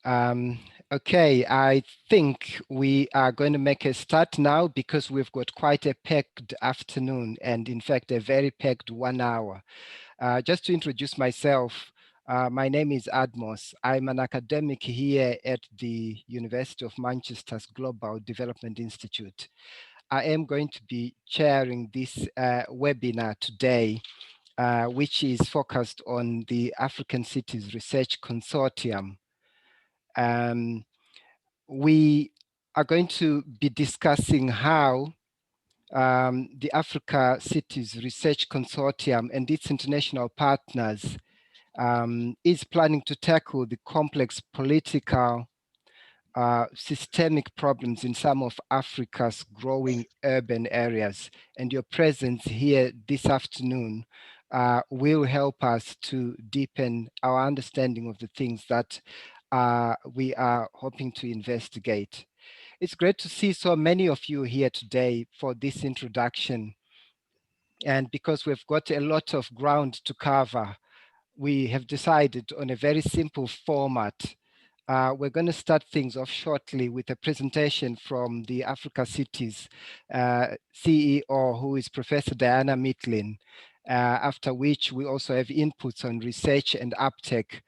Okay, I think we are going to make a start now because we've got quite a packed afternoon and in fact a very packed 1 hour. Just to introduce myself, my name is Admos. I'm an academic here at the University of Manchester's Global Development Institute. I am going to be chairing this webinar today, which is focused on the African Cities Research Consortium. We are going to be discussing how the Africa Cities Research Consortium and its international partners is planning to tackle the complex political, systemic problems in some of Africa's growing urban areas. And your presence here this afternoon will help us to deepen our understanding of the things that we are hoping to investigate. It's great to see so many of you here today for this introduction. And because we've got a lot of ground to cover, we have decided on a very simple format. We're going to start things off shortly with a presentation from the Africa Cities CEO, who is Professor Diana Mitlin, after which we also have inputs on research and uptake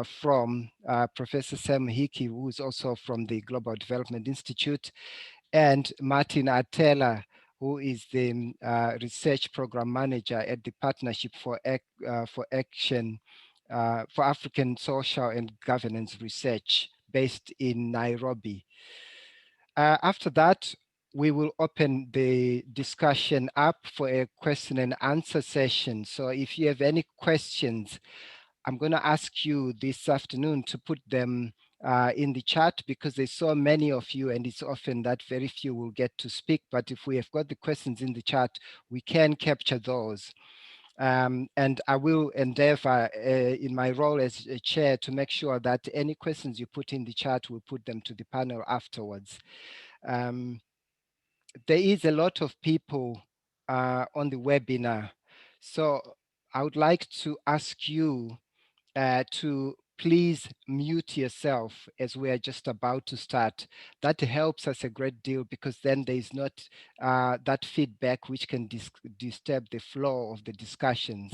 from Professor Sam Hickey, who is also from the Global Development Institute, and Martin Atela, who is the research program manager at the Partnership for Action for African Social and Governance Research based in Nairobi. After that, we will open the discussion up for a question and answer session. So if you have any questions, I'm going to ask you this afternoon to put them in the chat because there's so many of you and it's often that very few will get to speak. But if we have got the questions in the chat, we can capture those. And I will endeavor in my role as a chair to make sure that any questions you put in the chat, we'll put them to the panel afterwards. There is a lot of people on the webinar. So I would like to ask you to please mute yourself as we are just about to start. That helps us a great deal because then there is not that feedback which can disturb the flow of the discussions.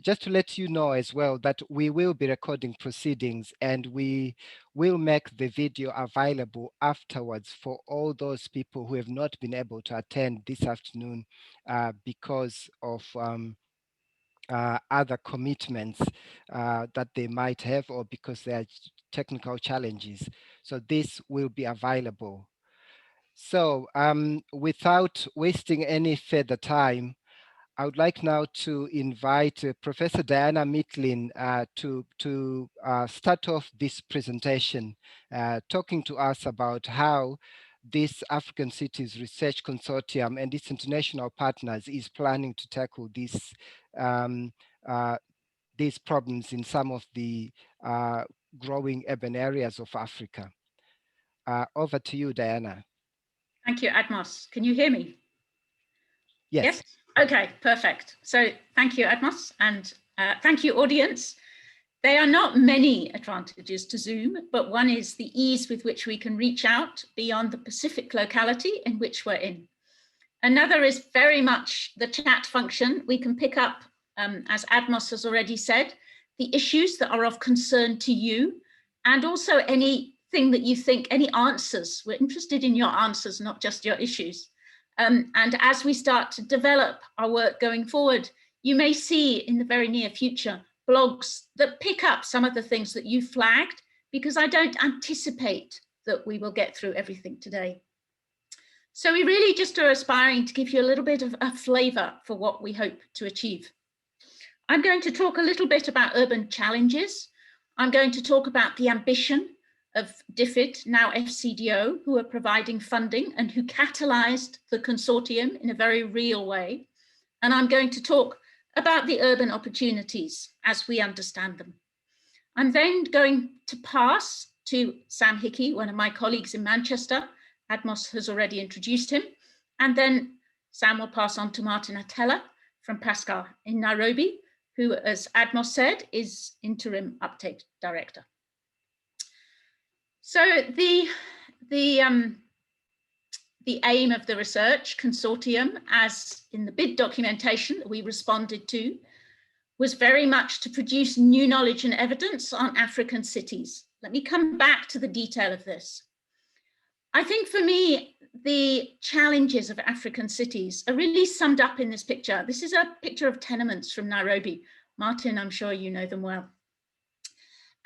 Just to let you know as well that we will be recording proceedings and we will make the video available afterwards for all those people who have not been able to attend this afternoon because of other commitments that they might have or because there are technical challenges. So this will be available. So without wasting any further time, I would like now to invite Professor Diana Mitlin to start off this presentation, talking to us about how this African Cities Research Consortium and its international partners is planning to tackle these problems in some of the growing urban areas of Africa. Over to you, Diana. Thank you, Admos. Can you hear me? Yes. Yes? Okay, perfect. So thank you, Admos, and thank you, audience. There are not many advantages to Zoom, but one is the ease with which we can reach out beyond the Pacific locality in which we're in. Another is very much the chat function. We can pick up, as Admos has already said, the issues that are of concern to you, and also anything that you think, any answers. We're interested in your answers, not just your issues. And as we start to develop our work going forward, you may see in the very near future blogs that pick up some of the things that you flagged, because I don't anticipate that we will get through everything today. So we really just are aspiring to give you a little bit of a flavor for what we hope to achieve. I'm going to talk a little bit about urban challenges. I'm going to talk about the ambition of DFID, now FCDO, who are providing funding and who catalyzed the consortium in a very real way. And I'm going to talk about the urban opportunities as we understand them. I'm then going to pass to Sam Hickey, one of my colleagues in Manchester. Admos has already introduced him. And then Sam will pass on to Martin Atela from Pascal in Nairobi, who, as Admos said, is Interim Uptake Director. So the aim of the research consortium, as in the bid documentation that we responded to, was very much to produce new knowledge and evidence on African cities. Let me come back to the detail of this. I think for me, the challenges of African cities are really summed up in this picture. This is a picture of tenements from Nairobi. Martin, I'm sure you know them well.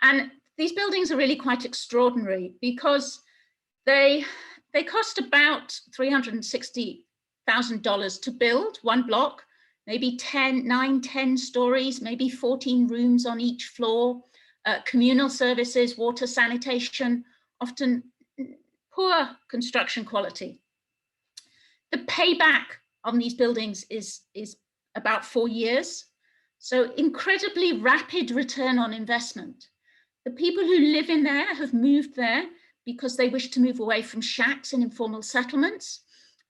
And these buildings are really quite extraordinary because they cost about $360,000 to build, one block, maybe 9, 10 stories, maybe 14 rooms on each floor, communal services, water, sanitation, often poor construction quality. The payback on these buildings is about 4 years. So incredibly rapid return on investment. The people who live in there have moved there because they wish to move away from shacks and informal settlements.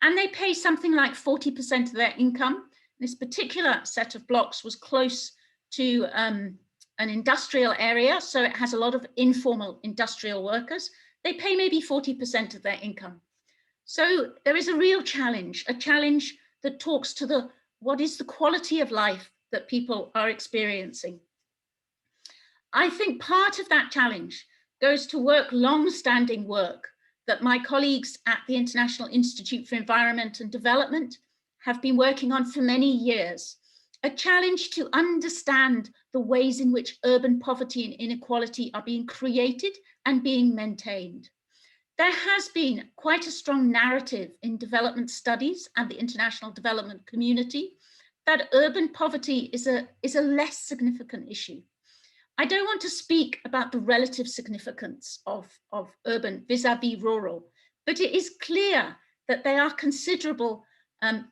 And they pay something like 40% of their income. This particular set of blocks was close to an industrial area, so it has a lot of informal industrial workers. They pay maybe 40% of their income. So there is a real challenge, a challenge that talks to what is the quality of life that people are experiencing. I think part of that challenge goes to long-standing work that my colleagues at the International Institute for Environment and Development have been working on for many years, a challenge to understand the ways in which urban poverty and inequality are being created and being maintained. There has been quite a strong narrative in development studies and the international development community that urban poverty is a less significant issue. I don't want to speak about the relative significance of urban vis-a-vis rural, but it is clear that there are considerable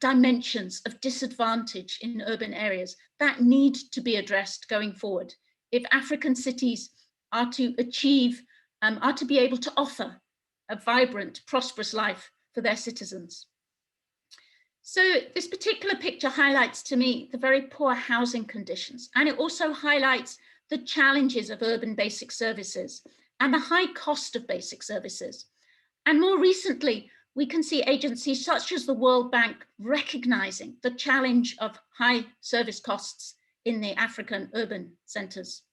dimensions of disadvantage in urban areas that need to be addressed going forward if African cities are to achieve, are to be able to offer a vibrant, prosperous life for their citizens. So this particular picture highlights to me the very poor housing conditions, and it also highlights the challenges of urban basic services and the high cost of basic services. And more recently, we can see agencies such as the World Bank recognizing the challenge of high service costs in the African urban centers.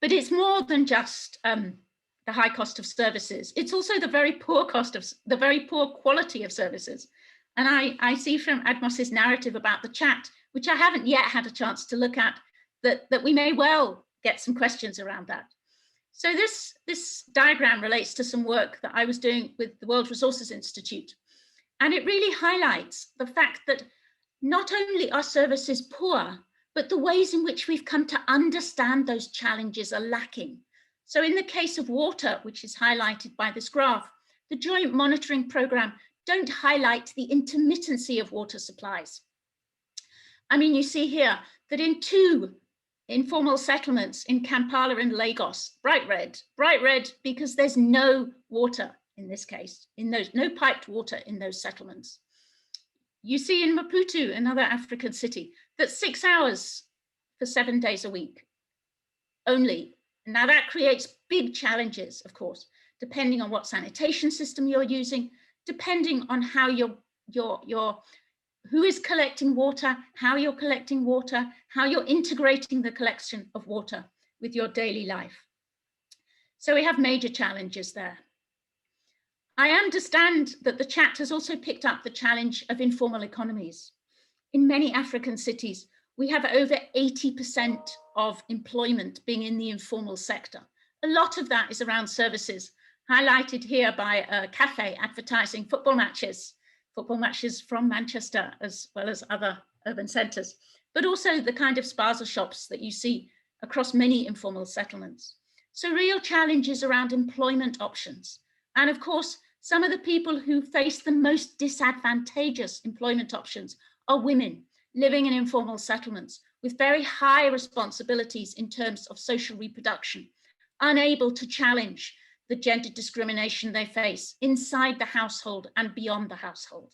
But it's more than just the high cost of services. It's also the very poor quality of services. And I see from Admos's narrative about the chat, which I haven't yet had a chance to look at, that we may well get some questions around that. So this diagram relates to some work that I was doing with the World Resources Institute. And it really highlights the fact that not only are services poor, but the ways in which we've come to understand those challenges are lacking. So in the case of water, which is highlighted by this graph, the Joint Monitoring Programme don't highlight the intermittency of water supplies. I mean, you see here that in 2 informal settlements in Kampala and Lagos, bright red because there's no water in this case, no piped water in those settlements. You see in Maputo, another African city, that 6 hours for 7 days a week only. Now that creates big challenges, of course, depending on what sanitation system you're using, depending on how who is collecting water, how you're collecting water, how you're integrating the collection of water with your daily life. So we have major challenges there. I understand that the chat has also picked up the challenge of informal economies. In many African cities, we have over 80% of employment being in the informal sector. A lot of that is around services, highlighted here by a cafe advertising football matches from Manchester, as well as other urban centres, but also the kind of spaza shops that you see across many informal settlements. So real challenges around employment options. And of course, some of the people who face the most disadvantageous employment options are women living in informal settlements with very high responsibilities in terms of social reproduction, unable to challenge the gender discrimination they face inside the household and beyond the household.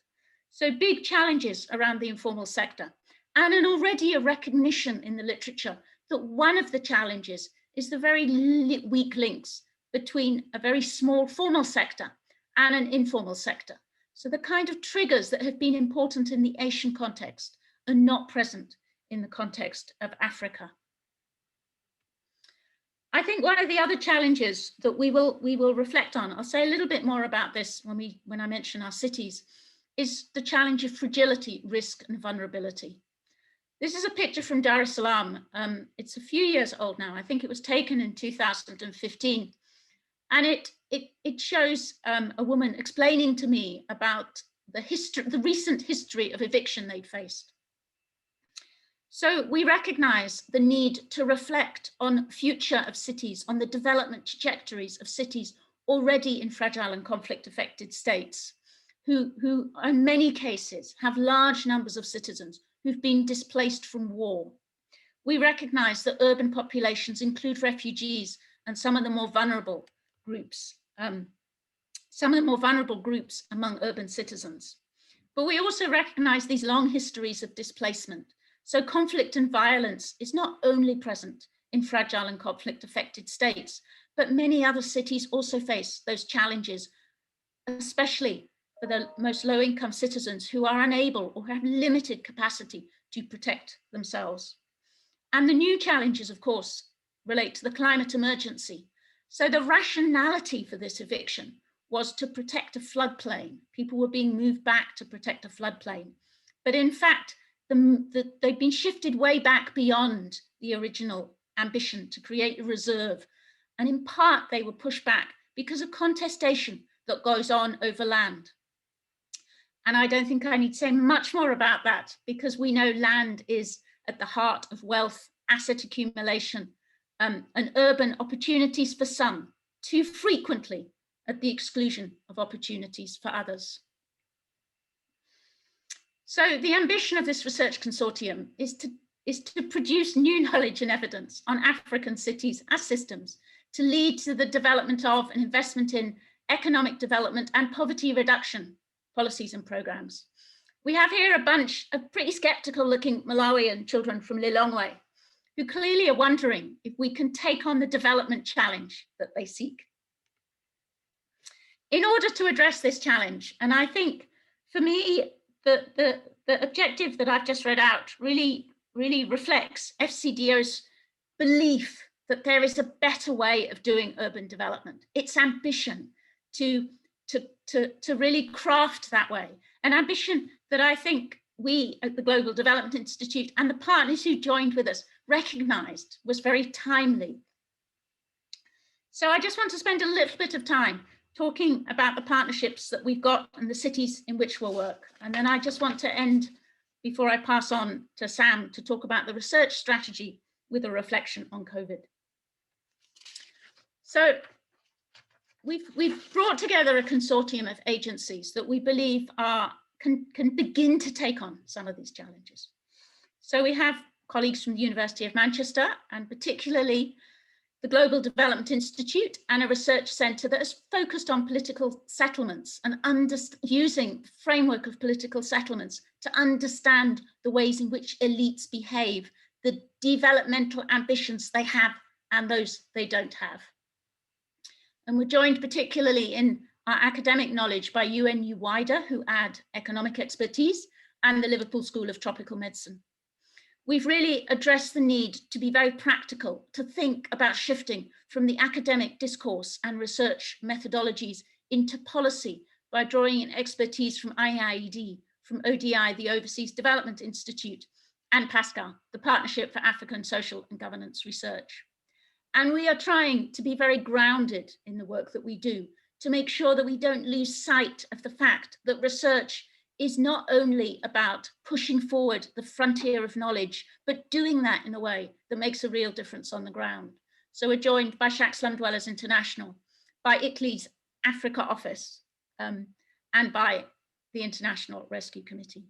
So big challenges around the informal sector, and already a recognition in the literature that one of the challenges is the very weak links between a very small formal sector and an informal sector. So the kind of triggers that have been important in the Asian context are not present in the context of Africa. I think one of the other challenges that we will reflect on, I'll say a little bit more about this when I mention our cities, is the challenge of fragility, risk, and vulnerability. This is a picture from Dar es Salaam. It's a few years old now. I think it was taken in 2015. And it shows a woman explaining to me about the recent history of eviction they'd faced. So we recognize the need to reflect on future of cities, on the development trajectories of cities already in fragile and conflict affected states, who in many cases have large numbers of citizens who've been displaced from war. We recognize that urban populations include refugees and some of the more vulnerable groups, among urban citizens. But we also recognize these long histories of displacement. So conflict and violence is not only present in fragile and conflict affected states, but many other cities also face those challenges, especially for the most low income citizens who are unable or have limited capacity to protect themselves. And the new challenges, of course, relate to the climate emergency. So the rationality for this eviction was to protect a floodplain. People were being moved back to protect a floodplain. But in fact, they've been shifted way back beyond the original ambition to create a reserve. And in part, they were pushed back because of contestation that goes on over land. And I don't think I need to say much more about that, because we know land is at the heart of wealth, asset accumulation, and urban opportunities for some, too frequently at the exclusion of opportunities for others. So the ambition of this research consortium is to produce new knowledge and evidence on African cities as systems to lead to the development of and investment in economic development and poverty reduction policies and programs. We have here a bunch of pretty skeptical looking Malawian children from Lilongwe who clearly are wondering if we can take on the development challenge that they seek. In order to address this challenge, and I think for me, the objective that I've just read out really reflects FCDO's belief that there is a better way of doing urban development. Its ambition to really craft that way, an ambition that I think we at the Global Development Institute and the partners who joined with us recognized was very timely. So I just want to spend a little bit of time talking about the partnerships that we've got and the cities in which we'll work. And then I just want to end, before I pass on to Sam, to talk about the research strategy with a reflection on COVID. So we've brought together a consortium of agencies that we believe can begin to take on some of these challenges. So we have colleagues from the University of Manchester, and particularly the Global Development Institute, and a research centre that is focused on political settlements and using the framework of political settlements to understand the ways in which elites behave, the developmental ambitions they have and those they don't have. And we're joined particularly in our academic knowledge by UNU Wider, who add economic expertise, and the Liverpool School of Tropical Medicine. We've really addressed the need to be very practical, to think about shifting from the academic discourse and research methodologies into policy by drawing in expertise from IIED, from ODI, the Overseas Development Institute, and PASCAL, the Partnership for African Social and Governance Research. And we are trying to be very grounded in the work that we do to make sure that we don't lose sight of the fact that research is not only about pushing forward the frontier of knowledge, but doing that in a way that makes a real difference on the ground. So we're joined by Shack Slum Dwellers International, by ICLEI's Africa office, and by the International Rescue Committee.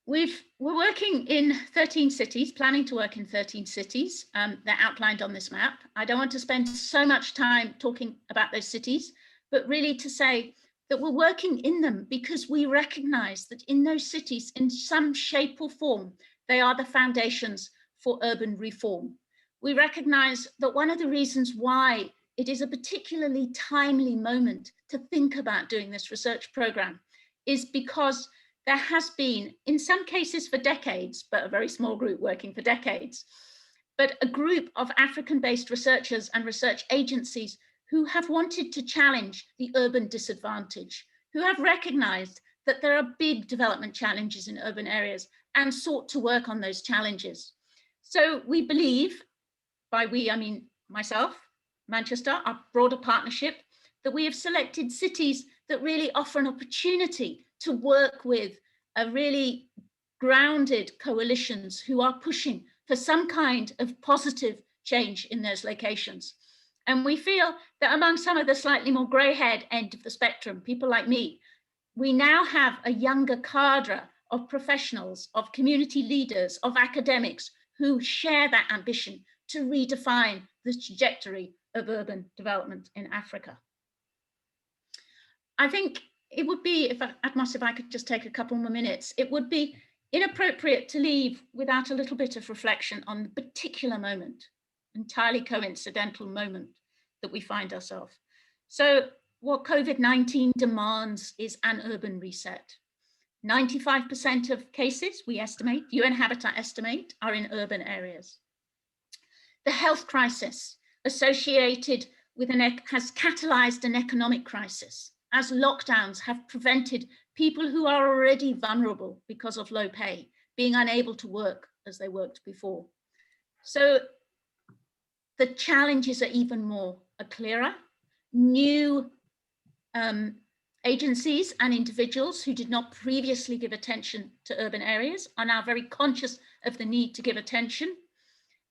We're working in 13 cities, planning to work in 13 cities. They're outlined on this map. I don't want to spend so much time talking about those cities, but really to say that we're working in them because we recognize that in those cities, in some shape or form, they are the foundations for urban reform. we recognize that one of the reasons why it is a particularly timely moment to think about doing this research program is because there has been, in some cases for decades, but a very small group working for decades, but a group of African-based researchers and research agencies who have wanted to challenge the urban disadvantage, who have recognized that there are big development challenges in urban areas and sought to work on those challenges. So we believe, by we, I mean myself, Manchester, our broader partnership, that we have selected cities that really offer an opportunity to work with a really grounded coalitions who are pushing for some kind of positive change in those locations. And we feel that among some of the slightly more grey-haired end of the spectrum, people like me, we now have a younger cadre of professionals, of community leaders, of academics who share that ambition to redefine the trajectory of urban development in Africa. I think it would be, Admos, if I could just take a couple more minutes, it would be inappropriate to leave without a little bit of reflection on the particular moment, entirely coincidental moment that we find ourselves. So what COVID-19 demands is an urban reset. 95% of cases, we estimate, UN Habitat estimate, are in urban areas. The health crisis associated with has catalyzed an economic crisis, as lockdowns have prevented people who are already vulnerable because of low pay being unable to work as they worked before. So the challenges are even more clearer. New agencies and individuals who did not previously give attention to urban areas are now very conscious of the need to give attention.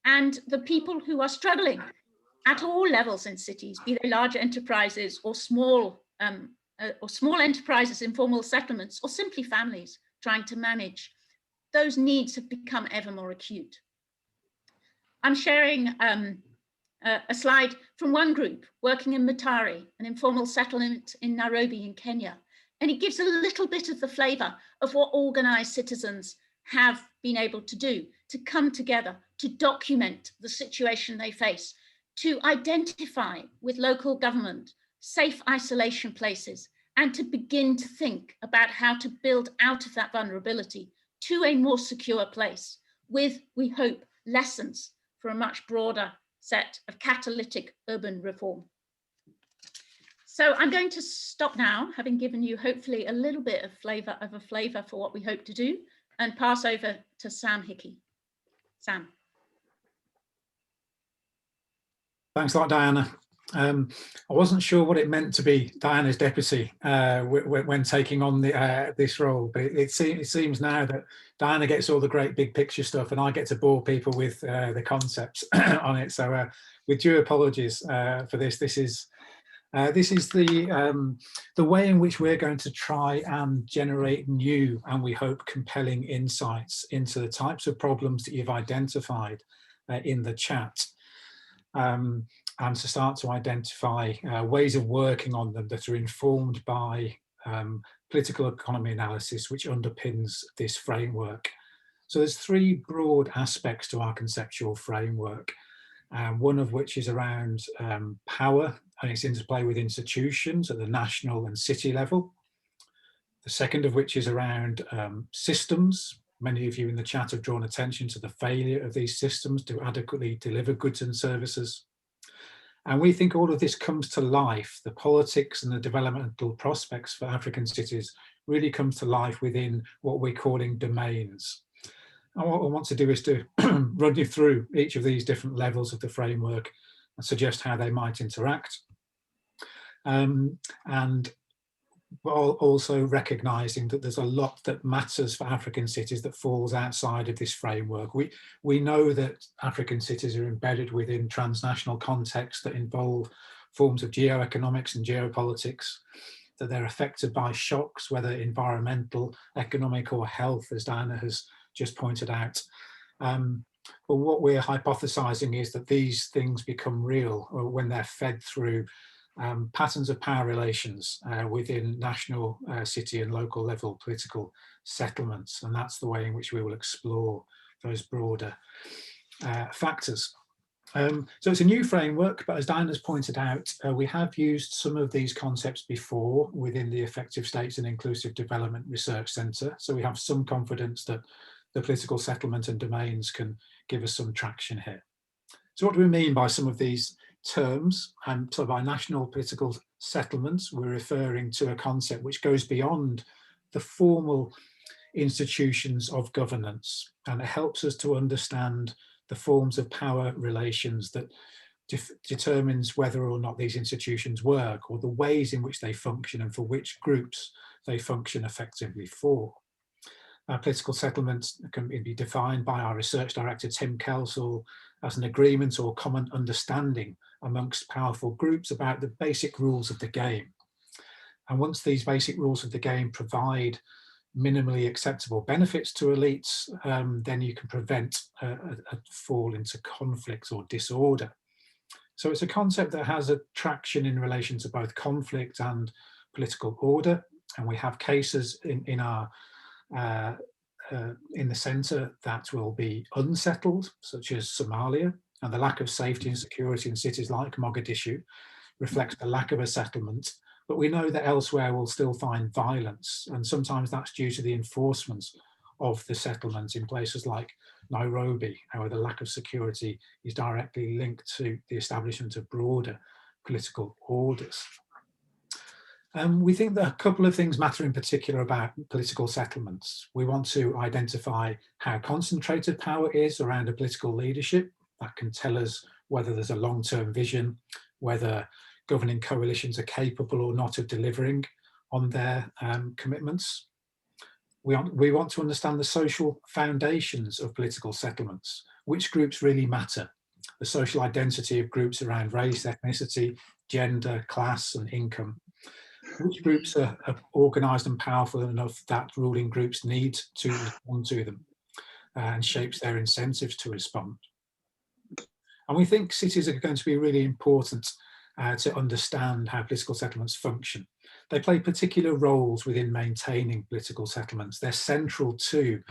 And the people who are struggling at all levels in cities, be they large enterprises or small enterprises, informal settlements, or simply families trying to manage, those needs have become ever more acute. I'm sharing a slide from one group working in Mutare, an informal settlement in Nairobi in Kenya. And it gives a little bit of the flavor of what organized citizens have been able to do, to come together, to document the situation they face, to identify with local government safe isolation places, and to begin to think about how to build out of that vulnerability to a more secure place with, we hope, lessons for a much broader set of catalytic urban reform. So I'm going to stop now, having given you hopefully a little bit of a flavor for what we hope to do, and pass over to Sam Hickey. Sam. Thanks a lot, Diana. I wasn't sure what it meant to be Diana's deputy when taking on this role, but it seems now that Diana gets all the great big picture stuff and I get to bore people with the concepts on it. So with due apologies for this, this is the way in which we're going to try and generate new and we hope compelling insights into the types of problems that you've identified in the chat. And to start to identify ways of working on them that are informed by political economy analysis, which underpins this framework. So there's three broad aspects to our conceptual framework, one of which is around power and its interplay with institutions at the national and city level. The second of which is around systems. Many of you in the chat have drawn attention to the failure of these systems to adequately deliver goods and services. And we think all of this comes to life. The politics and the developmental prospects for African cities really comes to life within what we're calling domains. And what I want to do is to run you through each of these different levels of the framework and suggest how they might interact. And while also recognising that there's a lot that matters for African cities that falls outside of this framework. We know that African cities are embedded within transnational contexts that involve forms of geoeconomics and geopolitics, that they're affected by shocks, whether environmental, economic or health, as Diana has just pointed out. But what we're hypothesising is that these things become real when they're fed through patterns of power relations within national, city and local level political settlements. And that's the way in which we will explore those broader factors. So it's a new framework, but as Diane has pointed out, we have used some of these concepts before within the Effective States and Inclusive Development Research Centre. So we have some confidence that the political settlement and domains can give us some traction here. So what do we mean by some of these terms? So by national political settlements, we're referring to a concept which goes beyond the formal institutions of governance, and it helps us to understand the forms of power relations that determines whether or not these institutions work, or the ways in which they function and for which groups they function effectively for. Political settlements can be defined by our research director Tim Kelsall as an agreement or common understanding amongst powerful groups about the basic rules of the game. And once these basic rules of the game provide minimally acceptable benefits to elites, then you can prevent a fall into conflict or disorder. So it's a concept that has a traction in relation to both conflict and political order. And we have cases in our in the centre that will be unsettled, such as Somalia, and the lack of safety and security in cities like Mogadishu reflects the lack of a settlement. But we know that elsewhere we'll still find violence, and sometimes that's due to the enforcement of the settlement in places like Nairobi, where the lack of security is directly linked to the establishment of broader political orders. We think that a couple of things matter in particular about political settlements. We want to identify how concentrated power is around a political leadership. That can tell us whether there's a long-term vision, whether governing coalitions are capable or not of delivering on their commitments. We want to understand the social foundations of political settlements. Which groups really matter? The social identity of groups around race, ethnicity, gender, class, and income. Which groups are organised and powerful enough that ruling groups need to respond to them and shapes their incentives to respond. And we think cities are going to be really important to understand how political settlements function. They play particular roles within maintaining political settlements. They're central to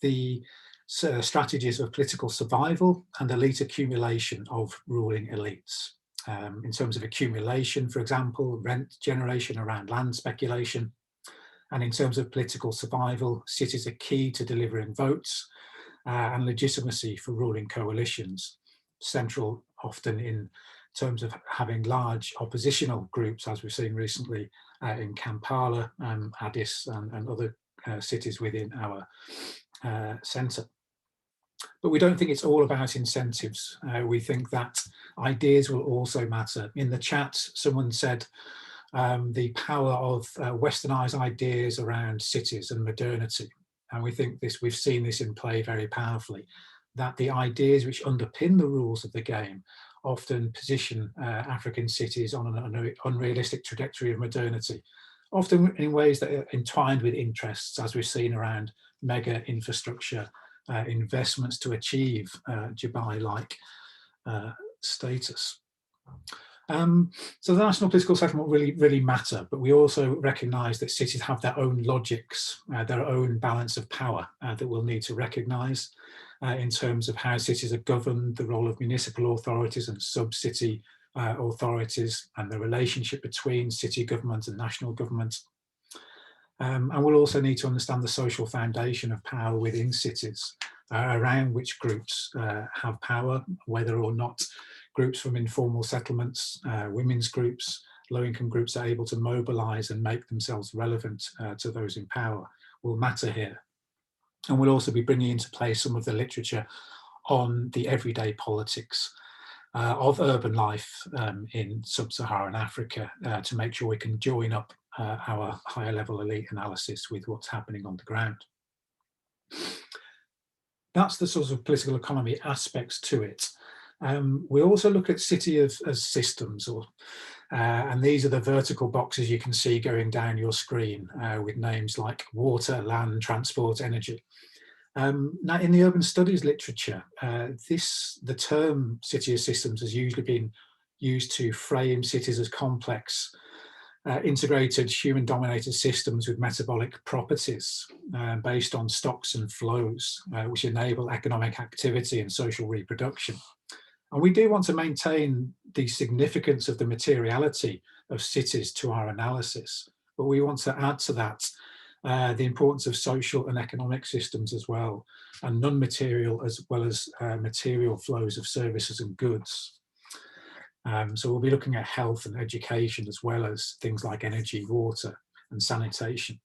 the strategies of political survival and elite accumulation of ruling elites. In terms of accumulation, for example, rent generation around land speculation. And in terms of political survival, cities are key to delivering votes and legitimacy for ruling coalitions. Central often in terms of having large oppositional groups, as we've seen recently in Kampala, Addis and other cities within our centre. But we don't think it's all about incentives. We think that ideas will also matter. In the chat, someone said the power of westernized ideas around cities and modernity. And we think this, we've seen this in play very powerfully, that the ideas which underpin the rules of the game often position African cities on an unrealistic trajectory of modernity, often in ways that are entwined with interests, as we've seen around mega infrastructure investments to achieve Dubai-like status. So the national political settlement really matter, but we also recognise that cities have their own logics, their own balance of power that we'll need to recognise in terms of how cities are governed, the role of municipal authorities and sub-city authorities, and the relationship between city government and national government. And we'll also need to understand the social foundation of power within cities, around which groups have power, whether or not groups from informal settlements, women's groups, low-income groups are able to mobilise and make themselves relevant to those in power will matter here. And we'll also be bringing into play some of the literature on the everyday politics of urban life in sub-Saharan Africa to make sure we can join up our higher level elite analysis with what's happening on the ground. That's the sort of political economy aspects to it. We also look at city as systems, and these are the vertical boxes you can see going down your screen with names like water, land, transport, energy. Now in the urban studies literature, the term city as systems has usually been used to frame cities as complex, integrated human-dominated systems with metabolic properties based on stocks and flows, which enable economic activity and social reproduction. And we do want to maintain the significance of the materiality of cities to our analysis, but we want to add to that the importance of social and economic systems as well, and non-material as well as material flows of services and goods. So we'll be looking at health and education as well as things like energy, water and sanitation.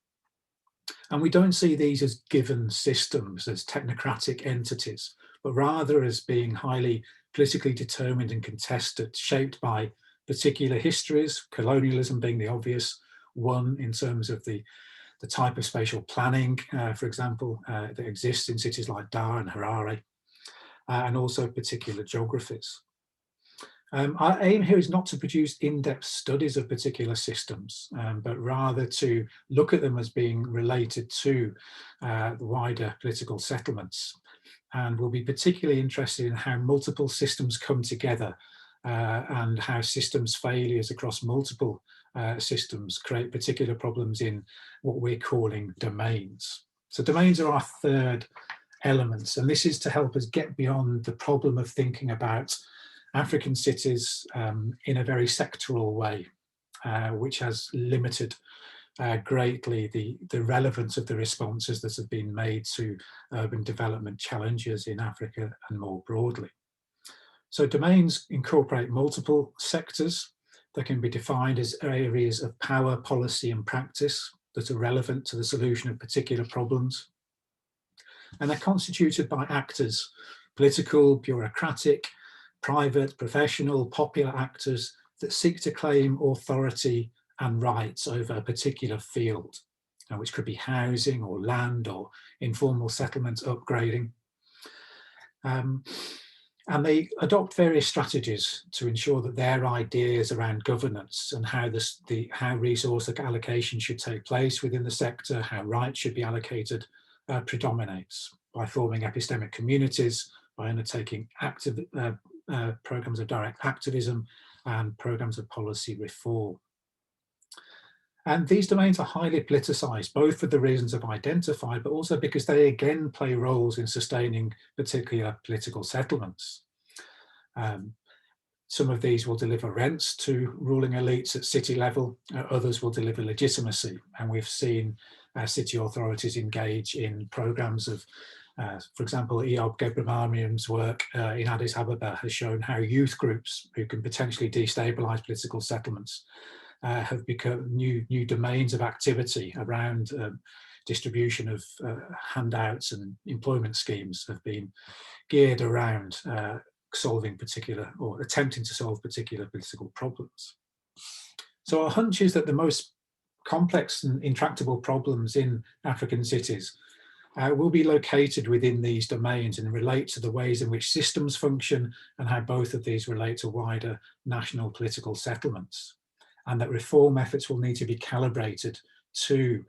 And we don't see these as given systems, as technocratic entities, but rather as being highly politically determined and contested, shaped by particular histories, colonialism being the obvious one in terms of the type of spatial planning, for example, that exists in cities like Dar and Harare, and also particular geographies. Our aim here is not to produce in-depth studies of particular systems, but rather to look at them as being related to the wider political settlements. And we'll be particularly interested in how multiple systems come together and how systems failures across multiple systems create particular problems in what we're calling domains. So domains are our third elements, and this is to help us get beyond the problem of thinking about African cities in a very sectoral way, which has limited greatly the relevance of the responses that have been made to urban development challenges in Africa and more broadly. So domains incorporate multiple sectors that can be defined as areas of power, policy and practice that are relevant to the solution of particular problems. And they're constituted by actors, political, bureaucratic, private, professional, popular actors that seek to claim authority and rights over a particular field, which could be housing or land or informal settlement upgrading. And they adopt various strategies to ensure that their ideas around governance and how resource allocation should take place within the sector, how rights should be allocated, predominates by forming epistemic communities, by undertaking active programs of direct activism and programs of policy reform. And these domains are highly politicized, both for the reasons I've identified, but also because they again play roles in sustaining particular political settlements. Some of these will deliver rents to ruling elites at city level, others will deliver legitimacy. And we've seen city authorities engage in programs of, for example, Eob Gebramariam's work in Addis Ababa has shown how youth groups who can potentially destabilize political settlements have become new domains of activity around distribution of handouts, and employment schemes have been geared around solving particular or attempting to solve particular political problems. So our hunch is that the most complex and intractable problems in African cities will be located within these domains and relate to the ways in which systems function and how both of these relate to wider national political settlements, and that reform efforts will need to be calibrated to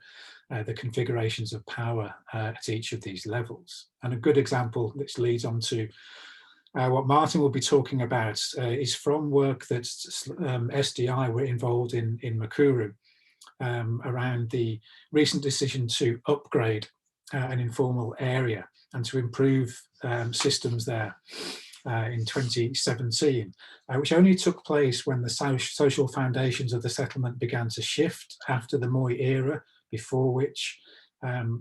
the configurations of power at each of these levels. And a good example, which leads on to what Martin will be talking about, is from work that SDI were involved in Mukuru around the recent decision to upgrade an informal area and to improve systems there in 2017, which only took place when the social foundations of the settlement began to shift after the Moi era, before which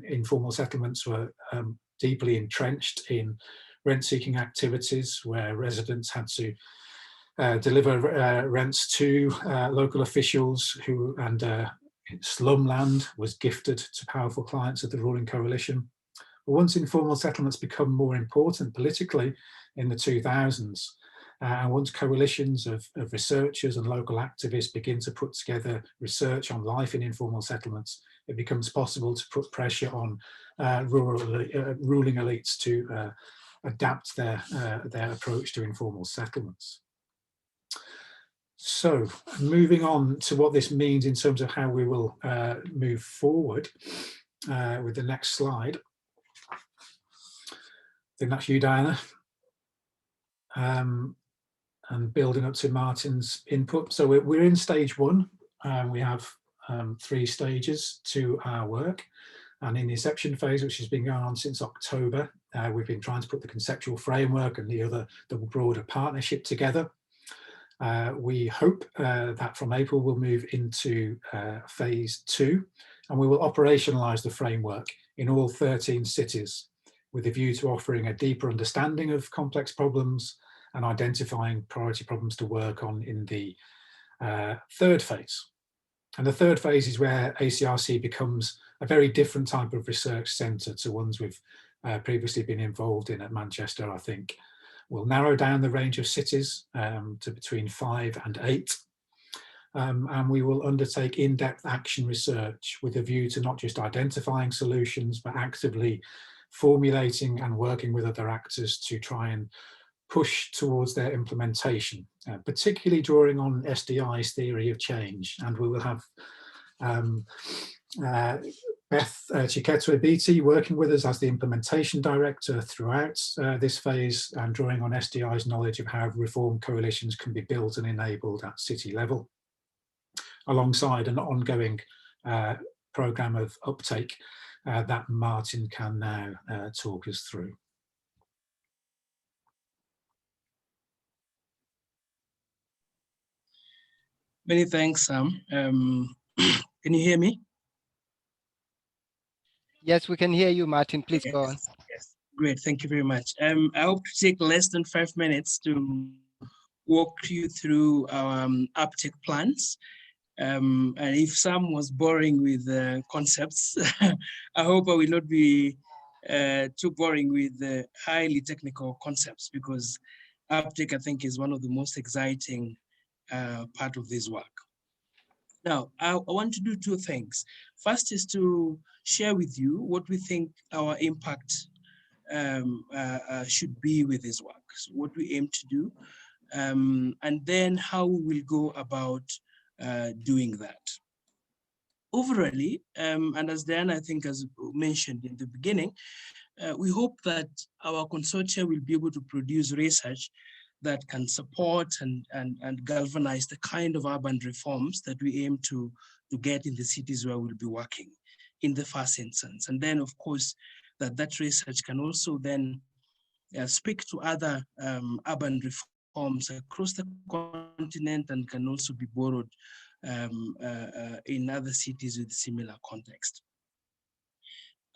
informal settlements were deeply entrenched in rent-seeking activities where residents had to deliver rents to local officials and slumland was gifted to powerful clients of the ruling coalition. But once informal settlements become more important politically in the 2000s, and once coalitions of researchers and local activists begin to put together research on life in informal settlements, it becomes possible to put pressure on ruling elites to adapt their approach to informal settlements. So moving on to what this means in terms of how we will move forward with the next slide. I think that's you, Diana. And building up to Martin's input. So we're in stage one. We have 3 stages to our work. And in the inception phase, which has been going on since October, we've been trying to put the conceptual framework and the broader partnership together. We hope that from April we'll move into phase 2, and we will operationalise the framework in all 13 cities with a view to offering a deeper understanding of complex problems and identifying priority problems to work on in the third phase. And the third phase is where ACRC becomes a very different type of research centre to ones we've previously been involved in at Manchester, I think. We'll narrow down the range of cities to between 5 and 8. And we will undertake in-depth action research with a view to not just identifying solutions, but actively formulating and working with other actors to try and push towards their implementation, particularly drawing on SDI's theory of change. And we will have Beth Chiketwe-Beatty working with us as the implementation director throughout this phase, and drawing on SDI's knowledge of how reform coalitions can be built and enabled at city level, alongside an ongoing programme of uptake that Martin can now talk us through. Many thanks, Sam. Can you hear me? Yes, we can hear you, Martin. Please go on. Yes, great. Thank you very much. I hope to take less than 5 minutes to walk you through our uptake plans. And if Sam was boring with concepts, I hope I will not be too boring with the highly technical concepts, because uptake, I think, is one of the most exciting part of this work. Now, I want to do 2 things. First is to share with you what we think our impact should be with this work, so what we aim to do, and then how we will go about doing that. Overall, and as Diana, I think, has mentioned in the beginning, we hope that our consortia will be able to produce research that can support and galvanize the kind of urban reforms that we aim to get in the cities where we'll be working in the first instance. And then, of course, that research can also then speak to other urban reforms across the continent, and can also be borrowed in other cities with similar context.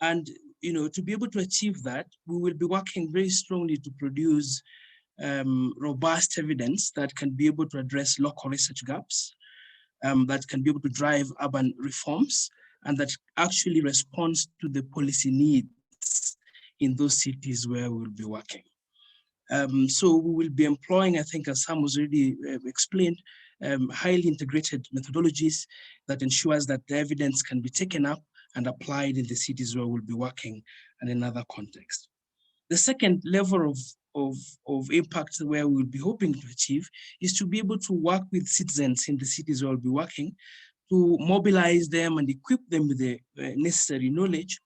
And, you know, to be able to achieve that, we will be working very strongly to produce robust evidence that can be able to address local research gaps, that can be able to drive urban reforms, and that actually responds to the policy needs in those cities where we will be working. So we will be employing, I think, as Sam was already explained, highly integrated methodologies that ensures that the evidence can be taken up and applied in the cities where we'll be working and in other contexts. The second level of impact where we'll be hoping to achieve is to be able to work with citizens in the cities where we'll be working, to mobilize them and equip them with the necessary knowledge,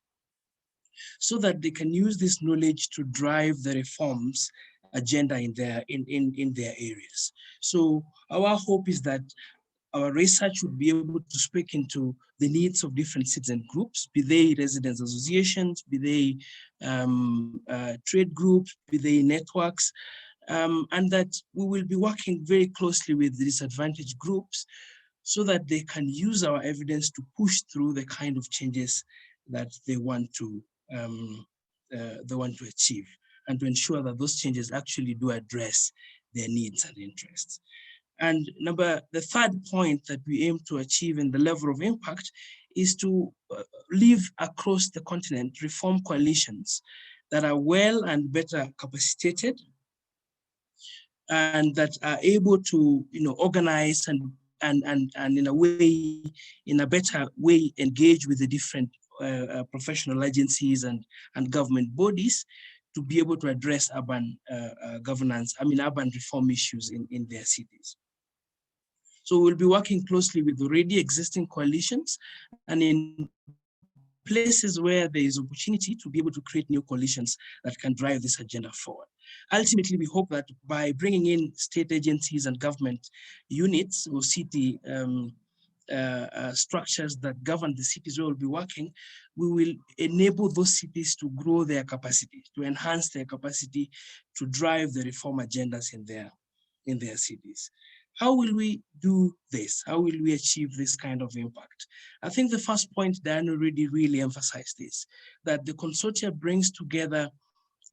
so that they can use this knowledge to drive the reforms agenda in their areas. So our hope is that our research would be able to speak into the needs of different citizen groups, be they residents associations, be they trade groups, be they networks, and that we will be working very closely with the disadvantaged groups so that they can use our evidence to push through the kind of changes that they want to achieve, and to ensure that those changes actually do address their needs and interests. And the third point that we aim to achieve in the level of impact is to live across the continent reform coalitions that are well and better capacitated, and that are able to, you know, organize and in a better way engage with the different professional agencies and government bodies to be able to address urban urban reform issues in their cities. So we'll be working closely with already existing coalitions, and in places where there is opportunity to be able to create new coalitions that can drive this agenda forward. Ultimately, we hope that by bringing in state agencies and government units or city structures that govern the cities where we'll be working, we will enable those cities to grow their capacity, to enhance their capacity to drive the reform agendas in their cities. How will we do this? How will we achieve this kind of impact? I think the first point, Diane already really emphasized this, that the consortia brings together,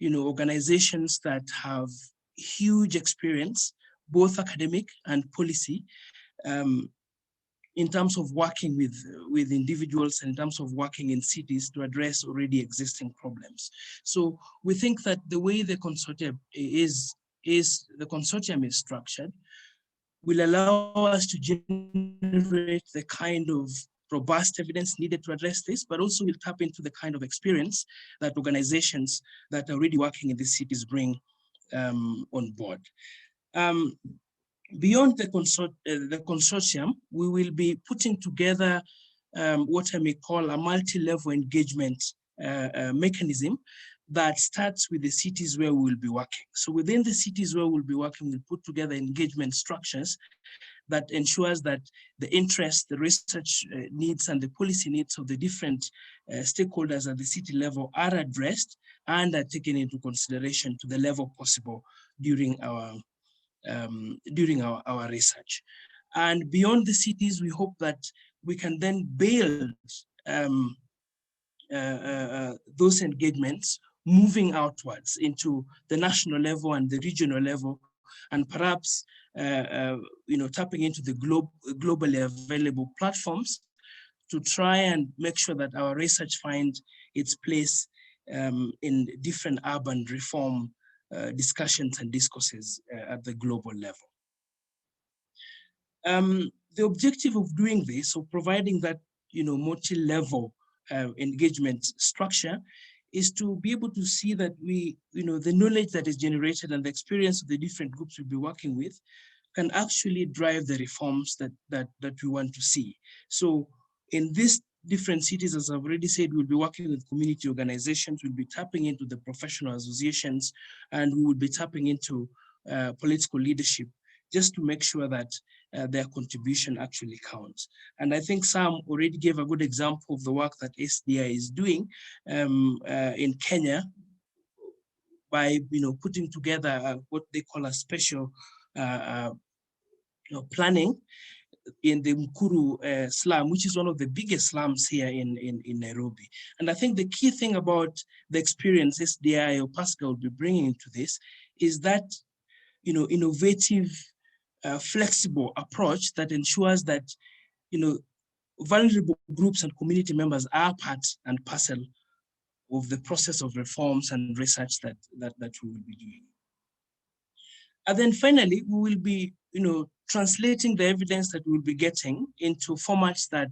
organizations that have huge experience, both academic and policy, in terms of working with individuals and in terms of working in cities to address already existing problems. So we think that the way the consortium is structured will allow us to generate the kind of robust evidence needed to address this, but also will tap into the kind of experience that organizations that are already working in these cities bring on board. Beyond the consortium, we will be putting together what I may call a multi-level engagement mechanism that starts with the cities where we will be working. So within the cities where we'll be working, we'll put together engagement structures that ensures that the interests, the research needs, and the policy needs of the different stakeholders at the city level are addressed and are taken into consideration to the level possible during our research. And beyond the cities, we hope that we can then build those engagements moving outwards into the national level and the regional level, and perhaps tapping into the globally available platforms to try and make sure that our research finds its place in different urban reform discussions and discourses at the global level. The objective of doing this, of providing that multi-level engagement structure, is to be able to see that the knowledge that is generated and the experience of the different groups we'll be working with can actually drive the reforms that we want to see. So in these different cities, as I've already said, we'll be working with community organizations, we'll be tapping into the professional associations, and we will be tapping into political leadership, just to make sure that their contribution actually counts. And I think Sam already gave a good example of the work that SDI is doing in Kenya by putting together what they call a special planning in the Mkuru slum, which is one of the biggest slums here in Nairobi. And I think the key thing about the experience SDI or Pascal will be bringing into this is that innovative, flexible approach that ensures that vulnerable groups and community members are part and parcel of the process of reforms and research that we will be doing. And then finally, we will be translating the evidence that we'll be getting into formats that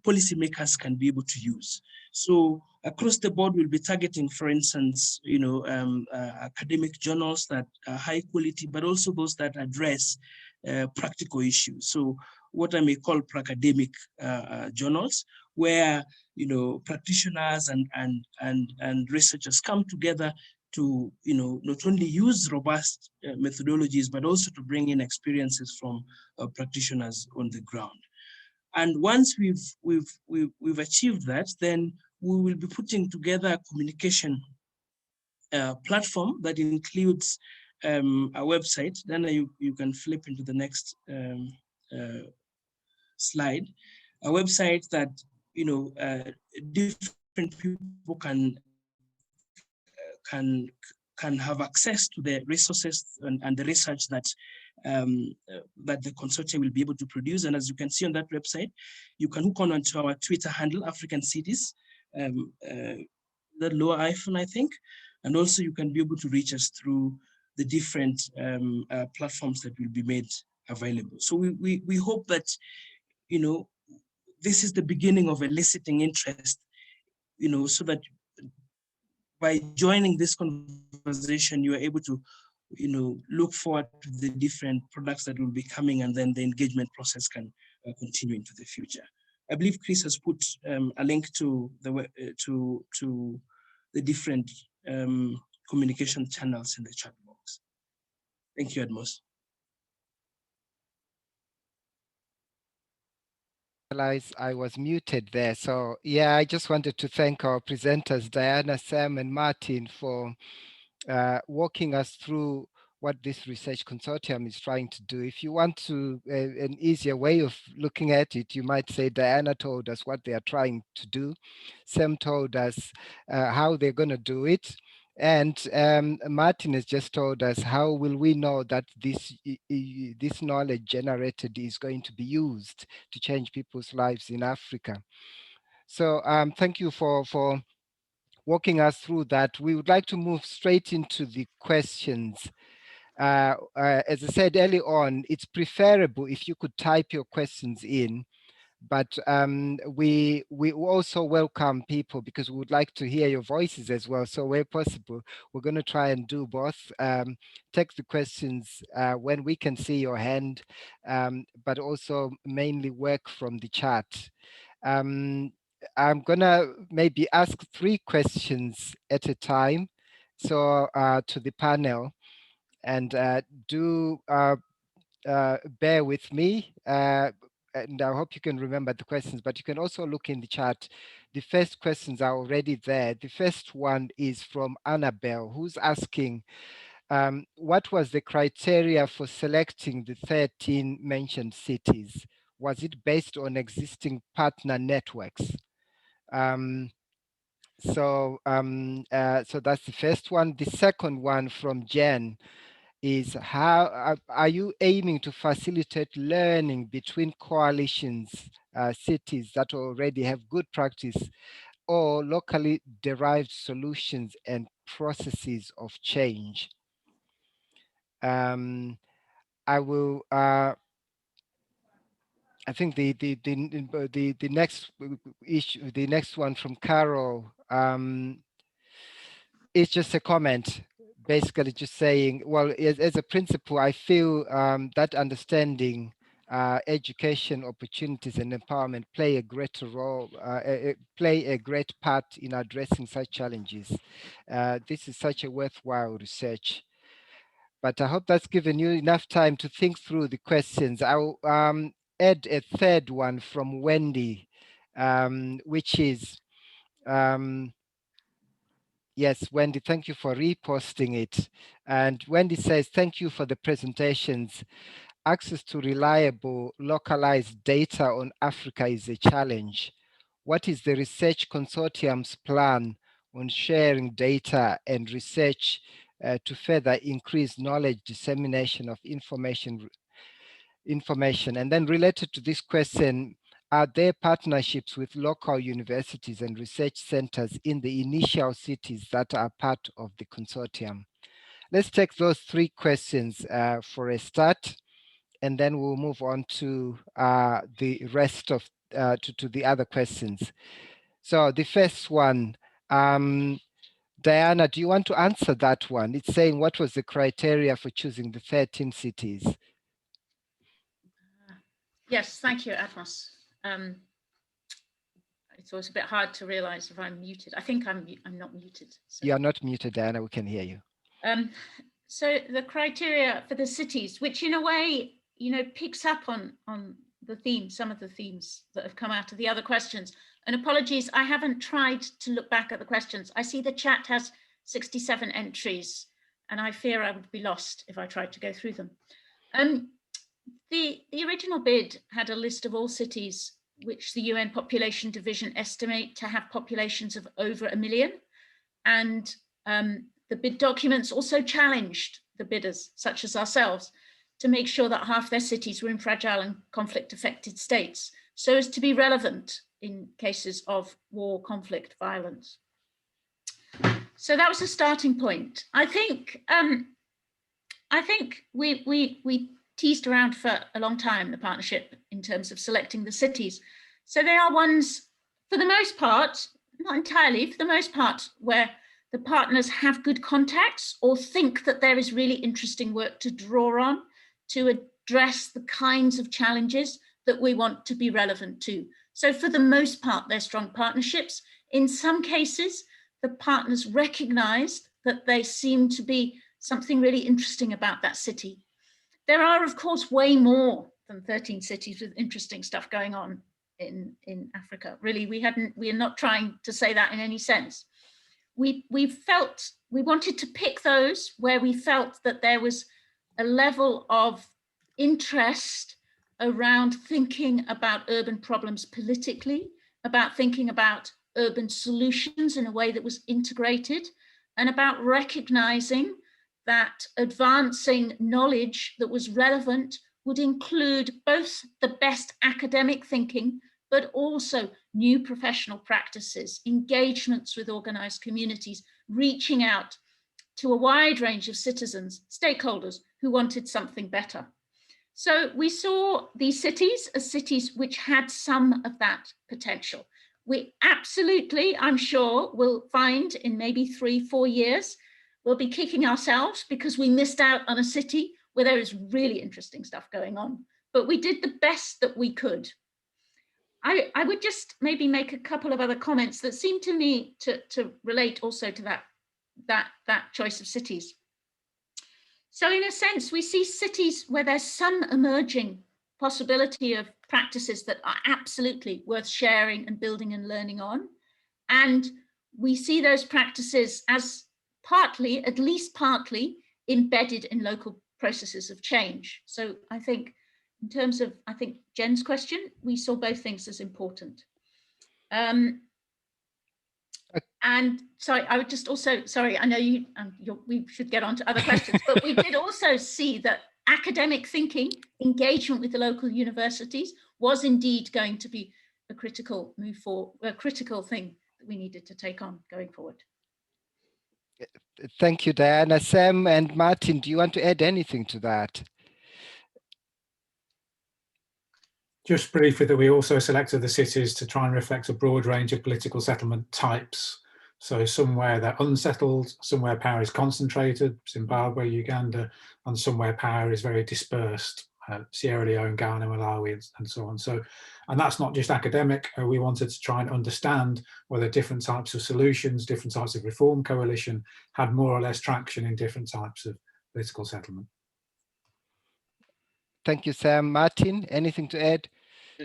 policymakers can be able to use. So across the board, we'll be targeting, for instance, academic journals that are high quality, but also those that address practical issues. So what I may call academic journals, where practitioners and researchers come together to not only use robust methodologies, but also to bring in experiences from practitioners on the ground. And once we've achieved that, then we will be putting together a communication platform that includes a website. Then you can flip into the next slide. A website that different people can have access to the resources and the research that the consortium will be able to produce. And as you can see on that website, you can hook on onto our Twitter handle, African Cities, the lower iPhone, I think. And also you can be able to reach us through the different platforms that will be made available. So we hope that, this is the beginning of eliciting interest, so that by joining this conversation, you are able to, look forward to the different products that will be coming, and then the engagement process can continue into the future. I believe Chris has put a link to the different communication channels in the chat box. Thank you, Admos. realized I was muted there. So yeah, I just wanted to thank our presenters, Diana, Sam, and Martin, for walking us through what this research consortium is trying to do. If you want to an easier way of looking at it, you might say Diana told us what they are trying to do. Sam told us how they're going to do it. And Martin has just told us how will we know that this knowledge generated is going to be used to change people's lives in Africa. So thank you for walking us through that. We would like to move straight into the questions. As I said early on, it's preferable if you could type your questions in, but we also welcome people because we would like to hear your voices as well. So where possible, we're going to try and do both. Take the questions when we can see your hand, but also mainly work from the chat. I'm gonna maybe ask 3 questions at a time, so to the panel, and do bear with me. And I hope you can remember the questions, but you can also look in the chat. The first questions are already there. The first one is from Annabelle, who's asking, what was the criteria for selecting the 13 mentioned cities? Was it based on existing partner networks? So that's the first one. The second one from Jen is, how are you aiming to facilitate learning between coalitions, cities that already have good practice or locally derived solutions and processes of change? I will. I think the next issue, the next one from Carol, is just a comment, basically just saying, well, as a principal, I feel that understanding education opportunities and empowerment play a greater role, play a great part in addressing such challenges. This is such a worthwhile research. But I hope that's given you enough time to think through the questions. I'll add a third one from Wendy, which is, yes, Wendy, thank you for reposting it. And Wendy says, thank you for the presentations. Access to reliable, localized data on Africa is a challenge. What is the research consortium's plan on sharing data and research to further increase knowledge dissemination of information? And then related to this question, are there partnerships with local universities and research centers in the initial cities that are part of the consortium? Let's take those 3 questions for a start, and then we'll move on to the rest of to the other questions. So the first one, Diana, do you want to answer that one? It's saying, what was the criteria for choosing the 13 cities? Yes, thank you, Admos. It's always a bit hard to realize if I'm muted. I think I'm not muted. So. You are not muted, Diana, we can hear you. So the criteria for the cities, which in a way, picks up on the theme, some of the themes that have come out of the other questions. And apologies, I haven't tried to look back at the questions. I see the chat has 67 entries, and I fear I would be lost if I tried to go through them. The original bid had a list of all cities which the UN Population Division estimate to have populations of over 1 million. And the bid documents also challenged the bidders, such as ourselves, to make sure that half their cities were in fragile and conflict-affected states, so as to be relevant in cases of war, conflict, violence. So that was a starting point. I think we teased around for a long time, the partnership, in terms of selecting the cities. So they are ones, for the most part, not entirely, for the most part, where the partners have good contacts or think that there is really interesting work to draw on to address the kinds of challenges that we want to be relevant to. So for the most part, they're strong partnerships. In some cases, the partners recognized that there seemed to be something really interesting about that city. There are, of course, way more than 13 cities with interesting stuff going on in Africa. Really, we are not trying to say that in any sense. We wanted to pick those where we felt that there was a level of interest around thinking about urban problems politically, about thinking about urban solutions in a way that was integrated, and about recognizing that advancing knowledge that was relevant would include both the best academic thinking, but also new professional practices, engagements with organized communities, reaching out to a wide range of citizens, stakeholders who wanted something better. So we saw these cities as cities which had some of that potential. We absolutely, I'm sure, will find in maybe 3-4 years, we'll be kicking ourselves because we missed out on a city where there is really interesting stuff going on. But we did the best that we could. I would just maybe make a couple of other comments that seem to me to relate also to that choice of cities. So in a sense, we see cities where there's some emerging possibility of practices that are absolutely worth sharing and building and learning on. And we see those practices as partly, at least partly, embedded in local processes of change. So I think in terms of, I think Jen's question, we saw both things as important. And sorry, I would just also, sorry, I know we should get on to other questions, but we did also see that academic thinking, engagement with the local universities was indeed going to be a critical move forward, a critical thing that we needed to take on going forward. Thank you, Diana. Sam and Martin, do you want to add anything to that? Just briefly, that we also selected the cities to try and reflect a broad range of political settlement types. So somewhere they're unsettled, somewhere power is concentrated, Zimbabwe, Uganda, and somewhere power is very dispersed, Sierra Leone, Ghana, Malawi, and so on. So, and that's not just academic. We wanted to try and understand whether different types of solutions, different types of reform coalition had more or less traction in different types of political settlement. Thank you, Sam. Martin, anything to add?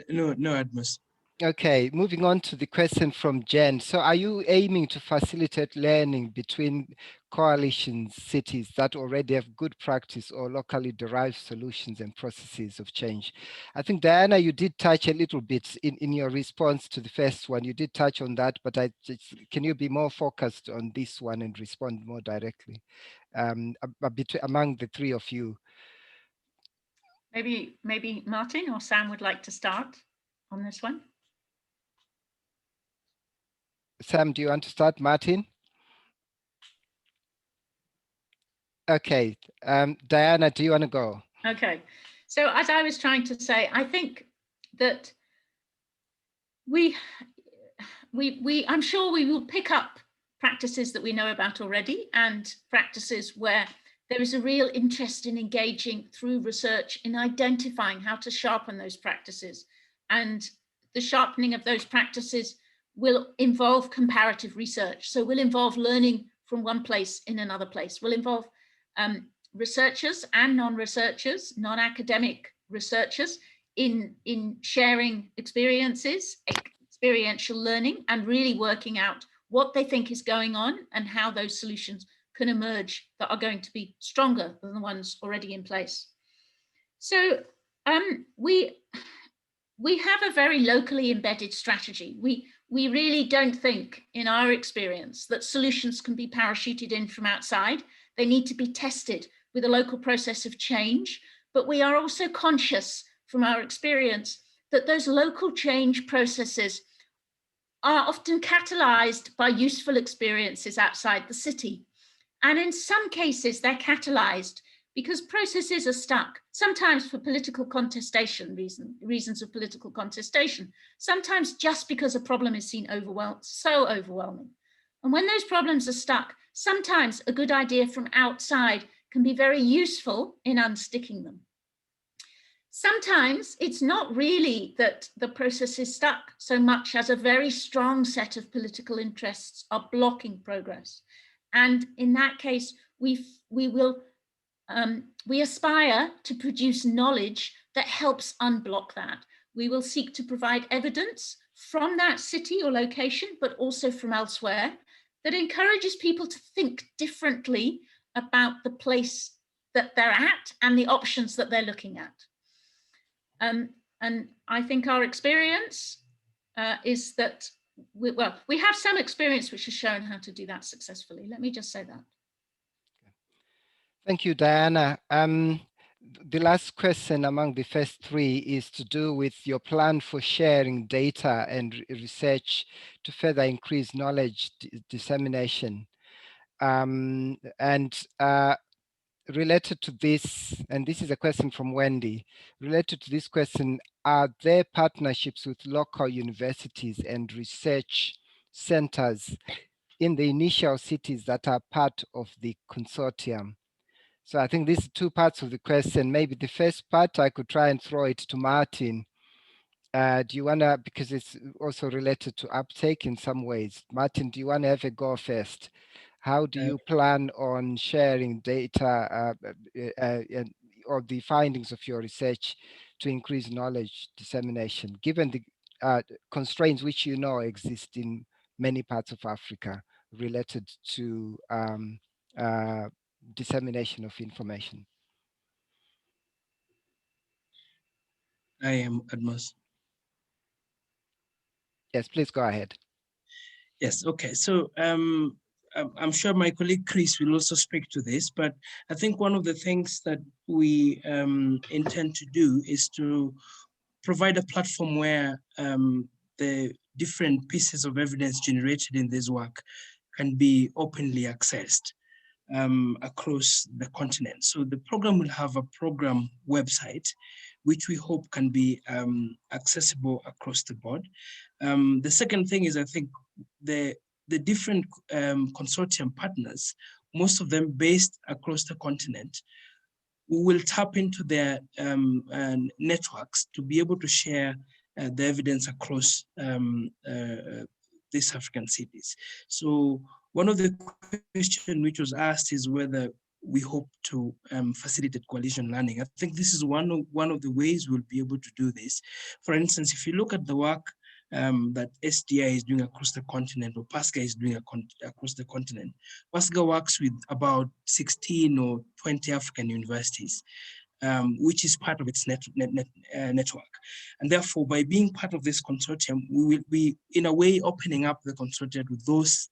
No, Admos. Okay, moving on to the question from Jen. So are you aiming to facilitate learning between coalitions, cities that already have good practice or locally derived solutions and processes of change? I think, Diana, you did touch a little bit in your response to the first one. You did touch on that, but can you be more focused on this one and respond more directly among the three of you? Maybe Martin or Sam would like to start on this one. Sam, do you want to start? Martin? Okay. Diana, do you want to go? Okay. So as I was trying to say, I think that I'm sure we will pick up practices that we know about already and practices where there is a real interest in engaging through research in identifying how to sharpen those practices. And the sharpening of those practices will involve comparative research. So will involve learning from one place in another place, will involve researchers and non-researchers, non-academic researchers in sharing experiences, experiential learning, and really working out what they think is going on and how those solutions can emerge that are going to be stronger than the ones already in place. So we have a very locally embedded strategy. We really don't think, in our experience, that solutions can be parachuted in from outside. They need to be tested with a local process of change. But we are also conscious from our experience that those local change processes are often catalyzed by useful experiences outside the city. And in some cases, they're catalyzed because processes are stuck, sometimes for political contestation reasons of political contestation, sometimes just because a problem is seen so overwhelming. And when those problems are stuck, sometimes a good idea from outside can be very useful in unsticking them. Sometimes it's not really that the process is stuck so much as a very strong set of political interests are blocking progress. And in that case, we aspire to produce knowledge that helps unblock that. We will seek to provide evidence from that city or location, but also from elsewhere, that encourages people to think differently about the place that they're at and the options that they're looking at. And I think our experience is that, we have some experience which has shown how to do that successfully. Let me just say that. Thank you, Diana. The last question among the first three is to do with your plan for sharing data and research to further increase knowledge dissemination. Related to this, and this is a question from Wendy, related to this question, are there partnerships with local universities and research centers in the initial cities that are part of the consortium? So I think these are two parts of the question. Maybe the first part, I could try and throw it to Martin. Do you wanna, because it's also related to uptake in some ways. Martin, do you wanna have a go first? How do you plan on sharing data or the findings of your research to increase knowledge dissemination, given the constraints which you know exist in many parts of Africa related to dissemination of information? I am Admos. Yes, please go ahead. Yes, okay. So I'm sure my colleague Chris will also speak to this, but I think one of the things that we intend to do is to provide a platform where the different pieces of evidence generated in this work can be openly accessed across the continent. So the program will have a program website, which we hope can be accessible across the board. The second thing is, I think the different consortium partners, most of them based across the continent, we will tap into their networks to be able to share the evidence across these African cities. So one of the questions which was asked is whether we hope to facilitate coalition learning. I think this is one of the ways we'll be able to do this. For instance, if you look at the work that SDI is doing across the continent, or PASCA is doing across the continent, PASCA works with about 16 or 20 African universities, which is part of its network. And therefore, by being part of this consortium, we will be, in a way, opening up the consortium with those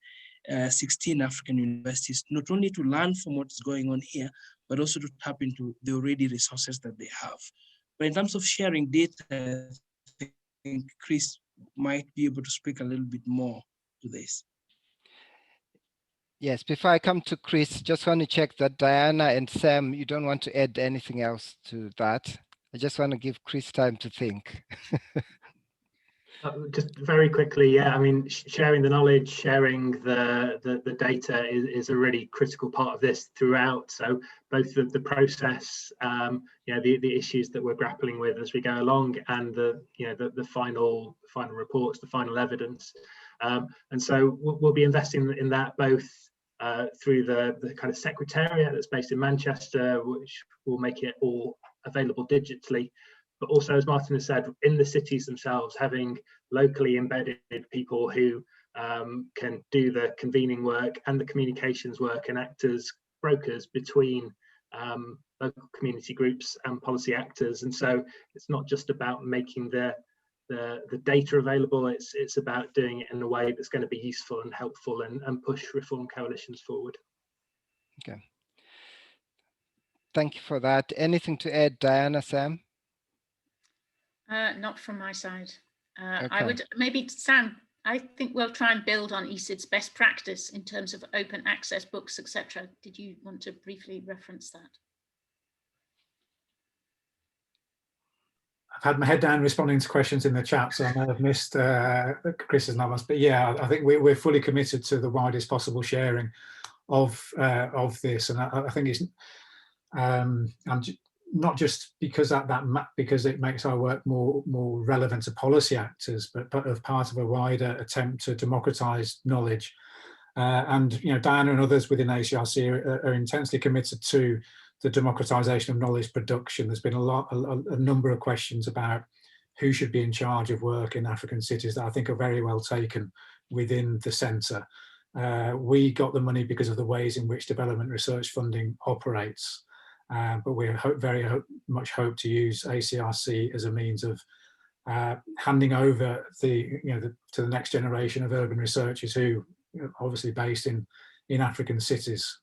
16 African universities, not only to learn from what's going on here, but also to tap into the already resources that they have. But in terms of sharing data, I think Chris might be able to speak a little bit more to this. Yes, before I come to Chris, just want to check that Diana and Sam, you don't want to add anything else to that. I just want to give Chris time to think. Just very quickly, yeah, I mean, sharing the knowledge, sharing the data is a really critical part of this throughout. So both the process, you know, the issues that we're grappling with as we go along, and the final reports, the final evidence. And so we'll be investing in that both through the kind of secretariat that's based in Manchester, which will make it all available digitally. But also, as Martin has said, in the cities themselves, having locally embedded people who can do the convening work and the communications work and act as brokers between local community groups and policy actors. And so it's not just about making the data available, it's about doing it in a way that's going to be useful and helpful and push reform coalitions forward. Okay. Thank you for that. Anything to add, Diana, Sam? Not from my side. Okay. I would maybe, Sam, I think we'll try and build on ECID's best practice in terms of open access books, etc. Did you want to briefly reference that? I've had my head down responding to questions in the chat, so I may have missed Chris's numbers. But yeah, I think we're fully committed to the widest possible sharing of this, and I think it's not just because because it makes our work more relevant to policy actors, but as part of a wider attempt to democratise knowledge. And you know, Diana and others within ACRC are intensely committed to the democratisation of knowledge production. There's been a number of questions about who should be in charge of work in African cities that I think are very well taken within the centre. We got the money because of the ways in which development research funding operates, but we very much hope to use ACRC as a means of handing over to the next generation of urban researchers who are obviously based in African cities.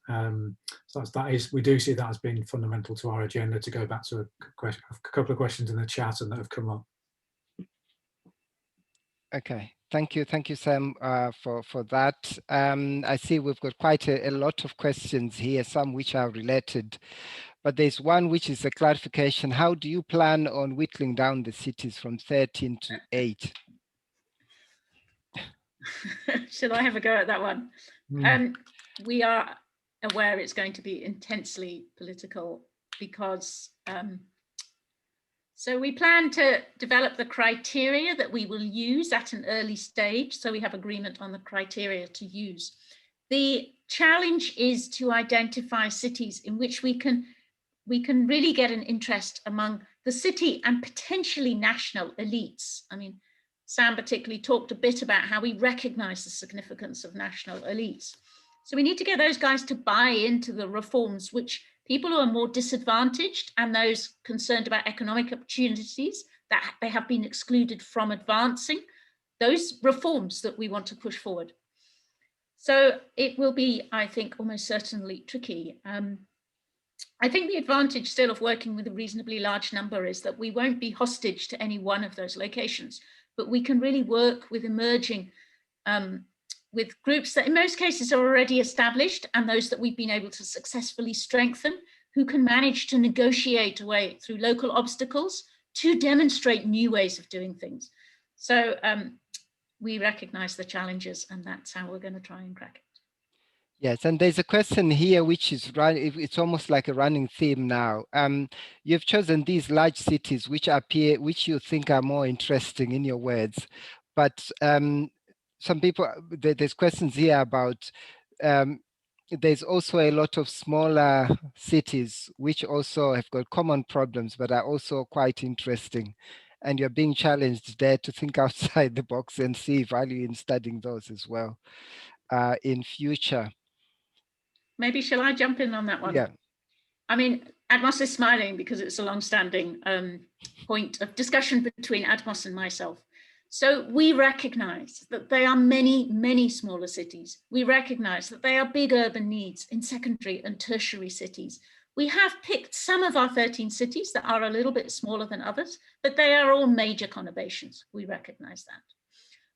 So we do see that as being fundamental to our agenda, to go back to a couple of questions in the chat and that have come up. Okay, thank you, Sam, for that. I see we've got quite a lot of questions here, some which are related, but there's one which is a clarification. How do you plan on whittling down the cities from 13 to 8? Should I have a go at that one? We are aware it's going to be intensely political because so we plan to develop the criteria that we will use at an early stage. So we have agreement on the criteria to use. The challenge is to identify cities in which we can really get an interest among the city and potentially national elites. I mean, Sam particularly talked a bit about how we recognize the significance of national elites. So we need to get those guys to buy into the reforms which people who are more disadvantaged and those concerned about economic opportunities that they have been excluded from advancing, those reforms that we want to push forward. So it will be, I think, almost certainly tricky. I think the advantage still of working with a reasonably large number is that we won't be hostage to any one of those locations, but we can really work with emerging with groups that in most cases are already established and those that we've been able to successfully strengthen, who can manage to negotiate a way through local obstacles to demonstrate new ways of doing things. So we recognize the challenges and that's how we're going to try and crack it. Yes, and there's a question here which is it's almost like a running theme now. You've chosen these large cities which you think are more interesting in your words, but some people, there's questions here about there's also a lot of smaller cities which also have got common problems but are also quite interesting, and you're being challenged there to think outside the box and see value in studying those as well in future. Maybe shall I jump in on that one? Yeah. I mean, Admos is smiling because it's a long-standing point of discussion between Admos and myself. So we recognize that there are many, many smaller cities. We recognize that there are big urban needs in secondary and tertiary cities. We have picked some of our 13 cities that are a little bit smaller than others, but they are all major conurbations. We recognize that.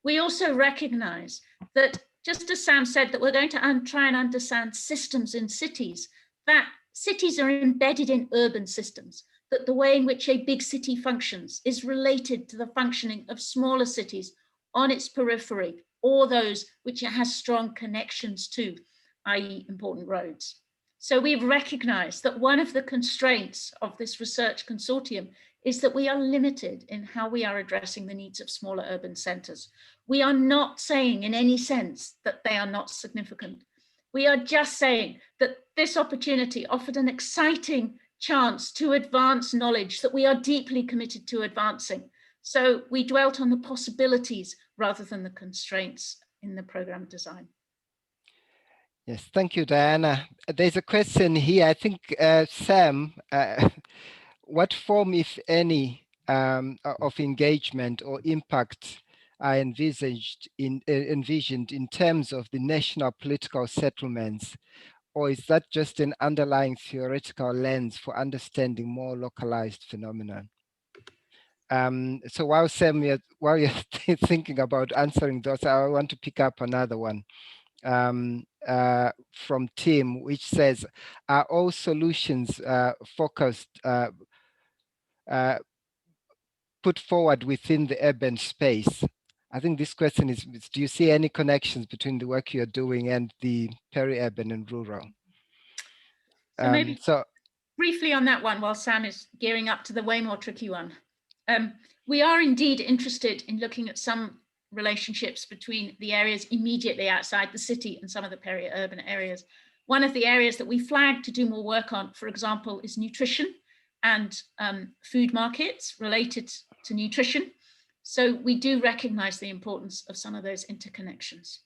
We also recognize that, just as Sam said, that we're going to try and understand systems in cities, that cities are embedded in urban systems, that the way in which a big city functions is related to the functioning of smaller cities on its periphery, or those which it has strong connections to, i.e. important roads. So we've recognized that one of the constraints of this research consortium is that we are limited in how we are addressing the needs of smaller urban centers. We are not saying in any sense that they are not significant. We are just saying that this opportunity offered an exciting chance to advance knowledge that we are deeply committed to advancing. So we dwelt on the possibilities rather than the constraints in the program design. Yes, thank you, Diana. There's a question here. I think, Sam, what form, if any, of engagement or impact are envisioned in terms of the national political settlements, or is that just an underlying theoretical lens for understanding more localized phenomena? So while Sam, while you're thinking about answering those, I want to pick up another one from Tim, which says, are all solutions focused, put forward within the urban space? I think this question is, do you see any connections between the work you're doing and the peri-urban and rural? So maybe briefly on that one, while Sam is gearing up to the way more tricky one. We are indeed interested in looking at some relationships between the areas immediately outside the city and some of the peri-urban areas. One of the areas that we flagged to do more work on, for example, is nutrition. and food markets related to nutrition. So we do recognize the importance of some of those interconnections.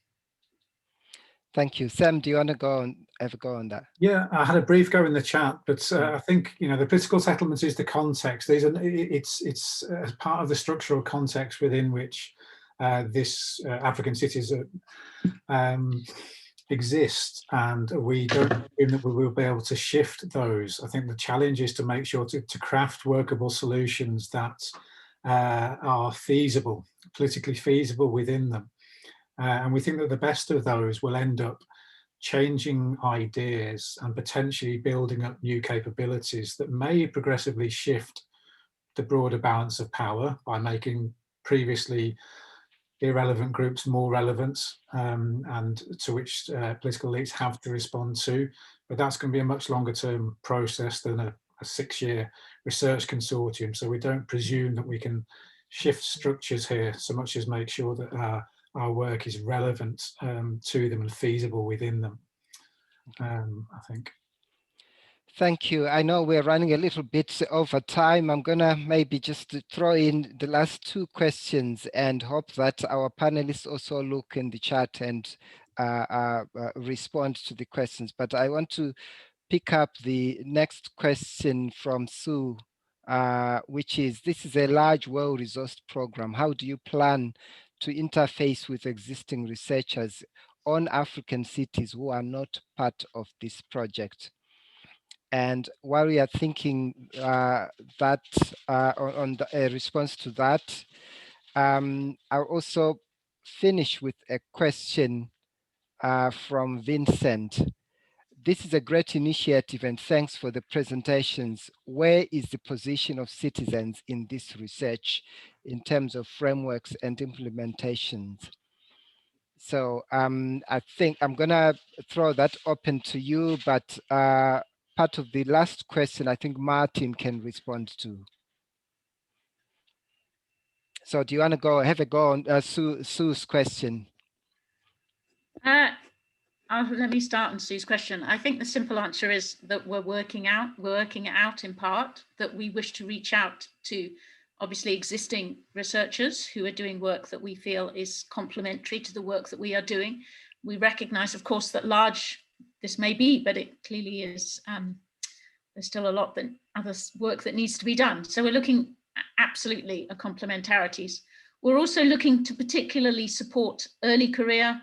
Thank you. Sam, do you want to have a go on that? Yeah, I had a brief go in the chat, but I think, you know, the political settlements is the context. It's as part of the structural context within which this African cities exist, and we don't assume that we will be able to shift those. I think the challenge is to make sure to craft workable solutions that are feasible, politically feasible within them. And we think that the best of those will end up changing ideas and potentially building up new capabilities that may progressively shift the broader balance of power by making previously irrelevant groups more relevant, and to which political elites have to respond to. But that's going to be a much longer term process than a 6-year research consortium. So we don't presume that we can shift structures here so much as make sure that our work is relevant to them and feasible within them, I think. Thank you. I know we're running a little bit over time. I'm going to maybe just throw in the last 2 questions and hope that our panelists also look in the chat and respond to the questions. But I want to pick up the next question from Sue, which is, this is a large, well-resourced program. How do you plan to interface with existing researchers on African cities who are not part of this project? And while we are thinking that on a response to that, I'll also finish with a question from Vincent. This is a great initiative and thanks for the presentations. Where is the position of citizens in this research in terms of frameworks and implementations? So I think I'm gonna throw that open to you, but part of the last question, I think Martin can respond to. So do you want to have a go on Sue's question? Let me start on Sue's question. I think the simple answer is that we're working it out in part, that we wish to reach out to obviously existing researchers who are doing work that we feel is complementary to the work that we are doing. We recognize, of course, that large this may be, but it clearly is, there's still a lot that other work that needs to be done. So we're looking absolutely at complementarities. We're also looking to particularly support early career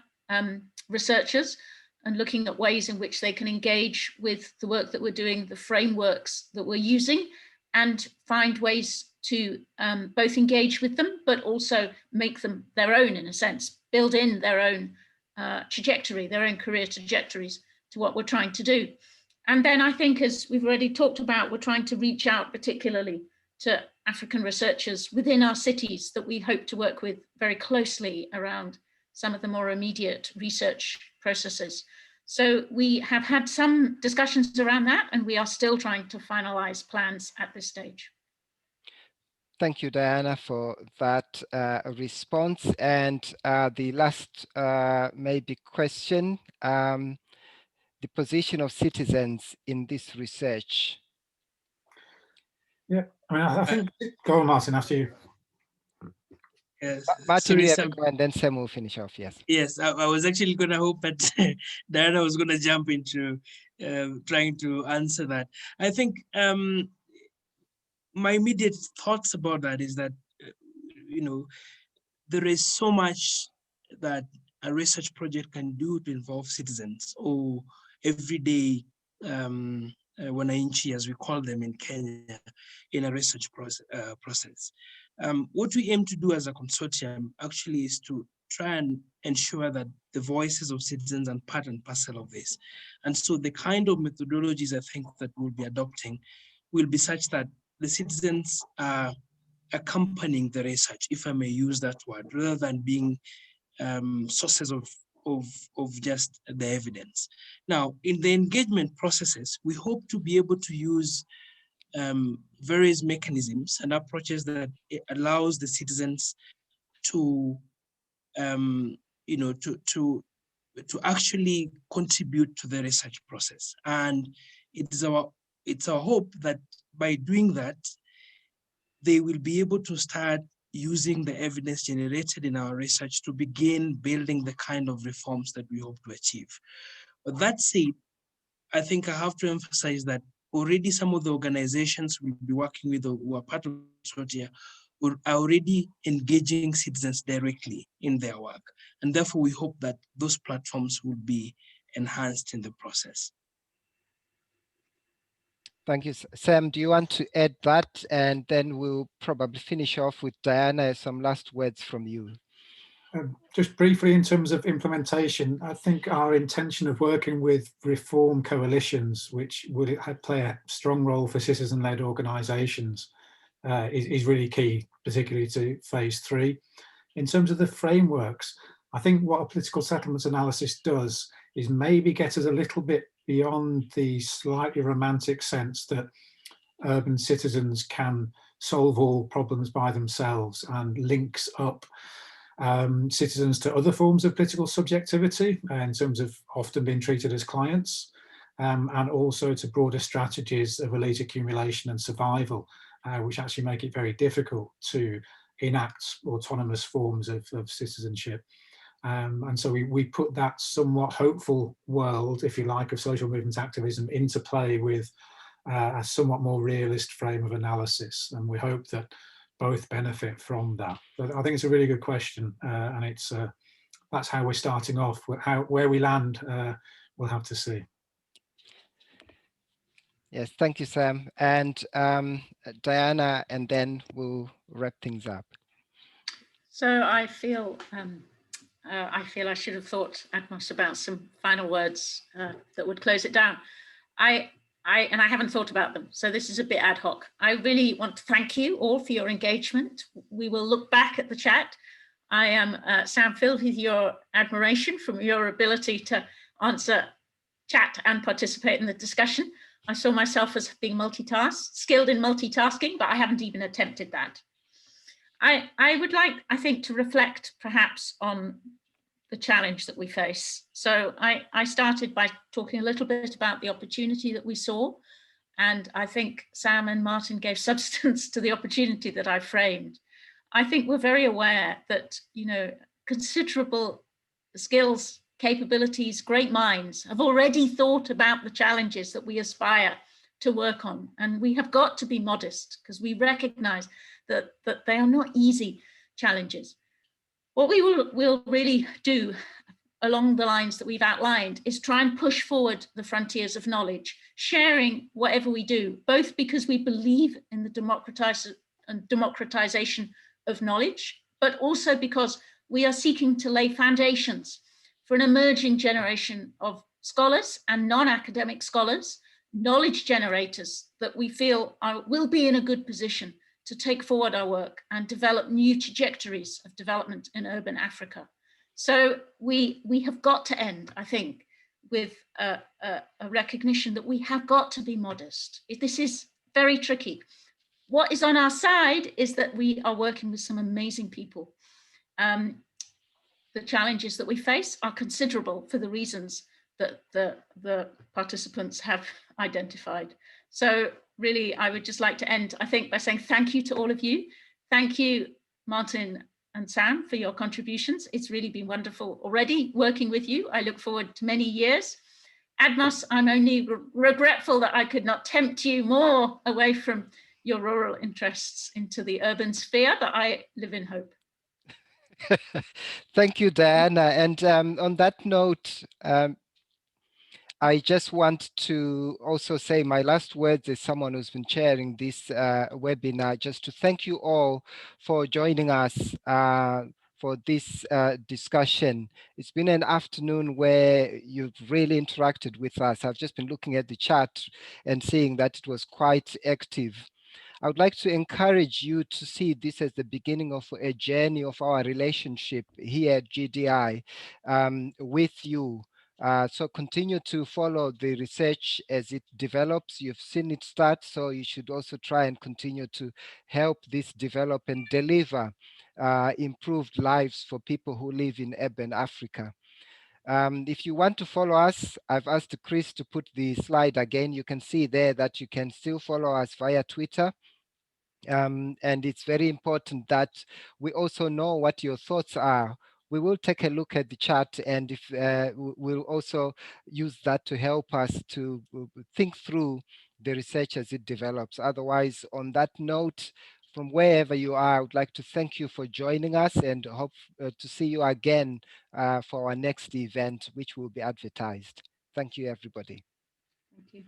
researchers and looking at ways in which they can engage with the work that we're doing, the frameworks that we're using, and find ways to both engage with them, but also make them their own, in a sense, build in their own trajectory, their own career trajectories to what we're trying to do. And then I think, as we've already talked about, we're trying to reach out particularly to African researchers within our cities that we hope to work with very closely around some of the more immediate research processes. So we have had some discussions around that, and we are still trying to finalize plans at this stage. Thank you, Diana, for that response. And the last maybe question, the position of citizens in this research. Yeah, I mean, I think, go on, Martin, after you. Yes. Martin, Sorry, you Sam. and then Sam will finish off, yes. Yes, I was actually going to hope that Diana was going to jump into trying to answer that. I think my immediate thoughts about that is that, you know, there is so much that a research project can do to involve citizens, or everyday wananchi, as we call them in Kenya, in a research process. What we aim to do as a consortium actually is to try and ensure that the voices of citizens are part and parcel of this. And so the kind of methodologies I think that we'll be adopting will be such that the citizens are accompanying the research, if I may use that word, rather than being sources of just the evidence. Now, in the engagement processes, we hope to be able to use various mechanisms and approaches that allows the citizens to, you know, to actually contribute to the research process. And it's our hope that by doing that, they will be able to start using the evidence generated in our research to begin building the kind of reforms that we hope to achieve. But that said, I think I have to emphasize that already some of the organizations we'll be working with who are part of the consortia are already engaging citizens directly in their work. And therefore, we hope that those platforms will be enhanced in the process. Thank you. Sam, do you want to add that? And then we'll probably finish off with Diana, some last words from you. Just briefly, in terms of implementation, I think our intention of working with reform coalitions, which would play a strong role for citizen-led organisations, is really key, particularly to phase 3. In terms of the frameworks, I think what a political settlements analysis does is maybe get us a little bit beyond the slightly romantic sense that urban citizens can solve all problems by themselves, and links up citizens to other forms of political subjectivity in terms of often being treated as clients, and also to broader strategies of elite accumulation and survival, which actually make it very difficult to enact autonomous forms of citizenship. And so we put that somewhat hopeful world, if you like, of social movement activism into play with a somewhat more realist frame of analysis. And we hope that both benefit from that. But I think it's a really good question, and it's that's how we're starting off. Where we land, we'll have to see. Yes, thank you, Sam. And Diana, and then we'll wrap things up. So I feel I should have thought, Admos, about some final words that would close it down. And I haven't thought about them, so this is a bit ad hoc. I really want to thank you all for your engagement. We will look back at the chat. I am, Sam, filled with your admiration from your ability to answer, chat and participate in the discussion. I saw myself as being skilled in multitasking, but I haven't even attempted that. I would like, I think, to reflect perhaps on the challenge that we face. So I started by talking a little bit about the opportunity that we saw. And I think Sam and Martin gave substance to the opportunity that I framed. I think we're very aware that, you know, considerable skills, capabilities, great minds have already thought about the challenges that we aspire to work on. And we have got to be modest because we recognize that they are not easy challenges. What we will really do along the lines that we've outlined is try and push forward the frontiers of knowledge, sharing whatever we do, both because we believe in the democratization of knowledge, but also because we are seeking to lay foundations for an emerging generation of scholars and non-academic scholars, knowledge generators that we feel will be in a good position to take forward our work and develop new trajectories of development in urban Africa. So we have got to end, I think, with a recognition that we have got to be modest. This is very tricky. What is on our side is that we are working with some amazing people. The challenges that we face are considerable for the reasons that the participants have identified. So really, I would just like to end, I think, by saying thank you to all of you. Thank you, Martin and Sam, for your contributions. It's really been wonderful already working with you. I look forward to many years. Admos, I'm only regretful that I could not tempt you more away from your rural interests into the urban sphere, but I live in hope. Thank you, Diana. And on that note, I just want to also say my last words as someone who's been chairing this webinar, just to thank you all for joining us for this discussion. It's been an afternoon where you've really interacted with us. I've just been looking at the chat and seeing that it was quite active. I would like to encourage you to see this as the beginning of a journey of our relationship here at GDI with you. So continue to follow the research as it develops. You've seen it start, so you should also try and continue to help this develop and deliver improved lives for people who live in urban Africa. If you want to follow us, I've asked Chris to put the slide again. You can see there that you can still follow us via Twitter. And it's very important that we also know what your thoughts are. We will take a look at the chat, and if we'll also use that to help us to think through the research as it develops. Otherwise, on that note, from wherever you are, I would like to thank you for joining us and hope to see you again for our next event, which will be advertised. Thank you, everybody. Thank you.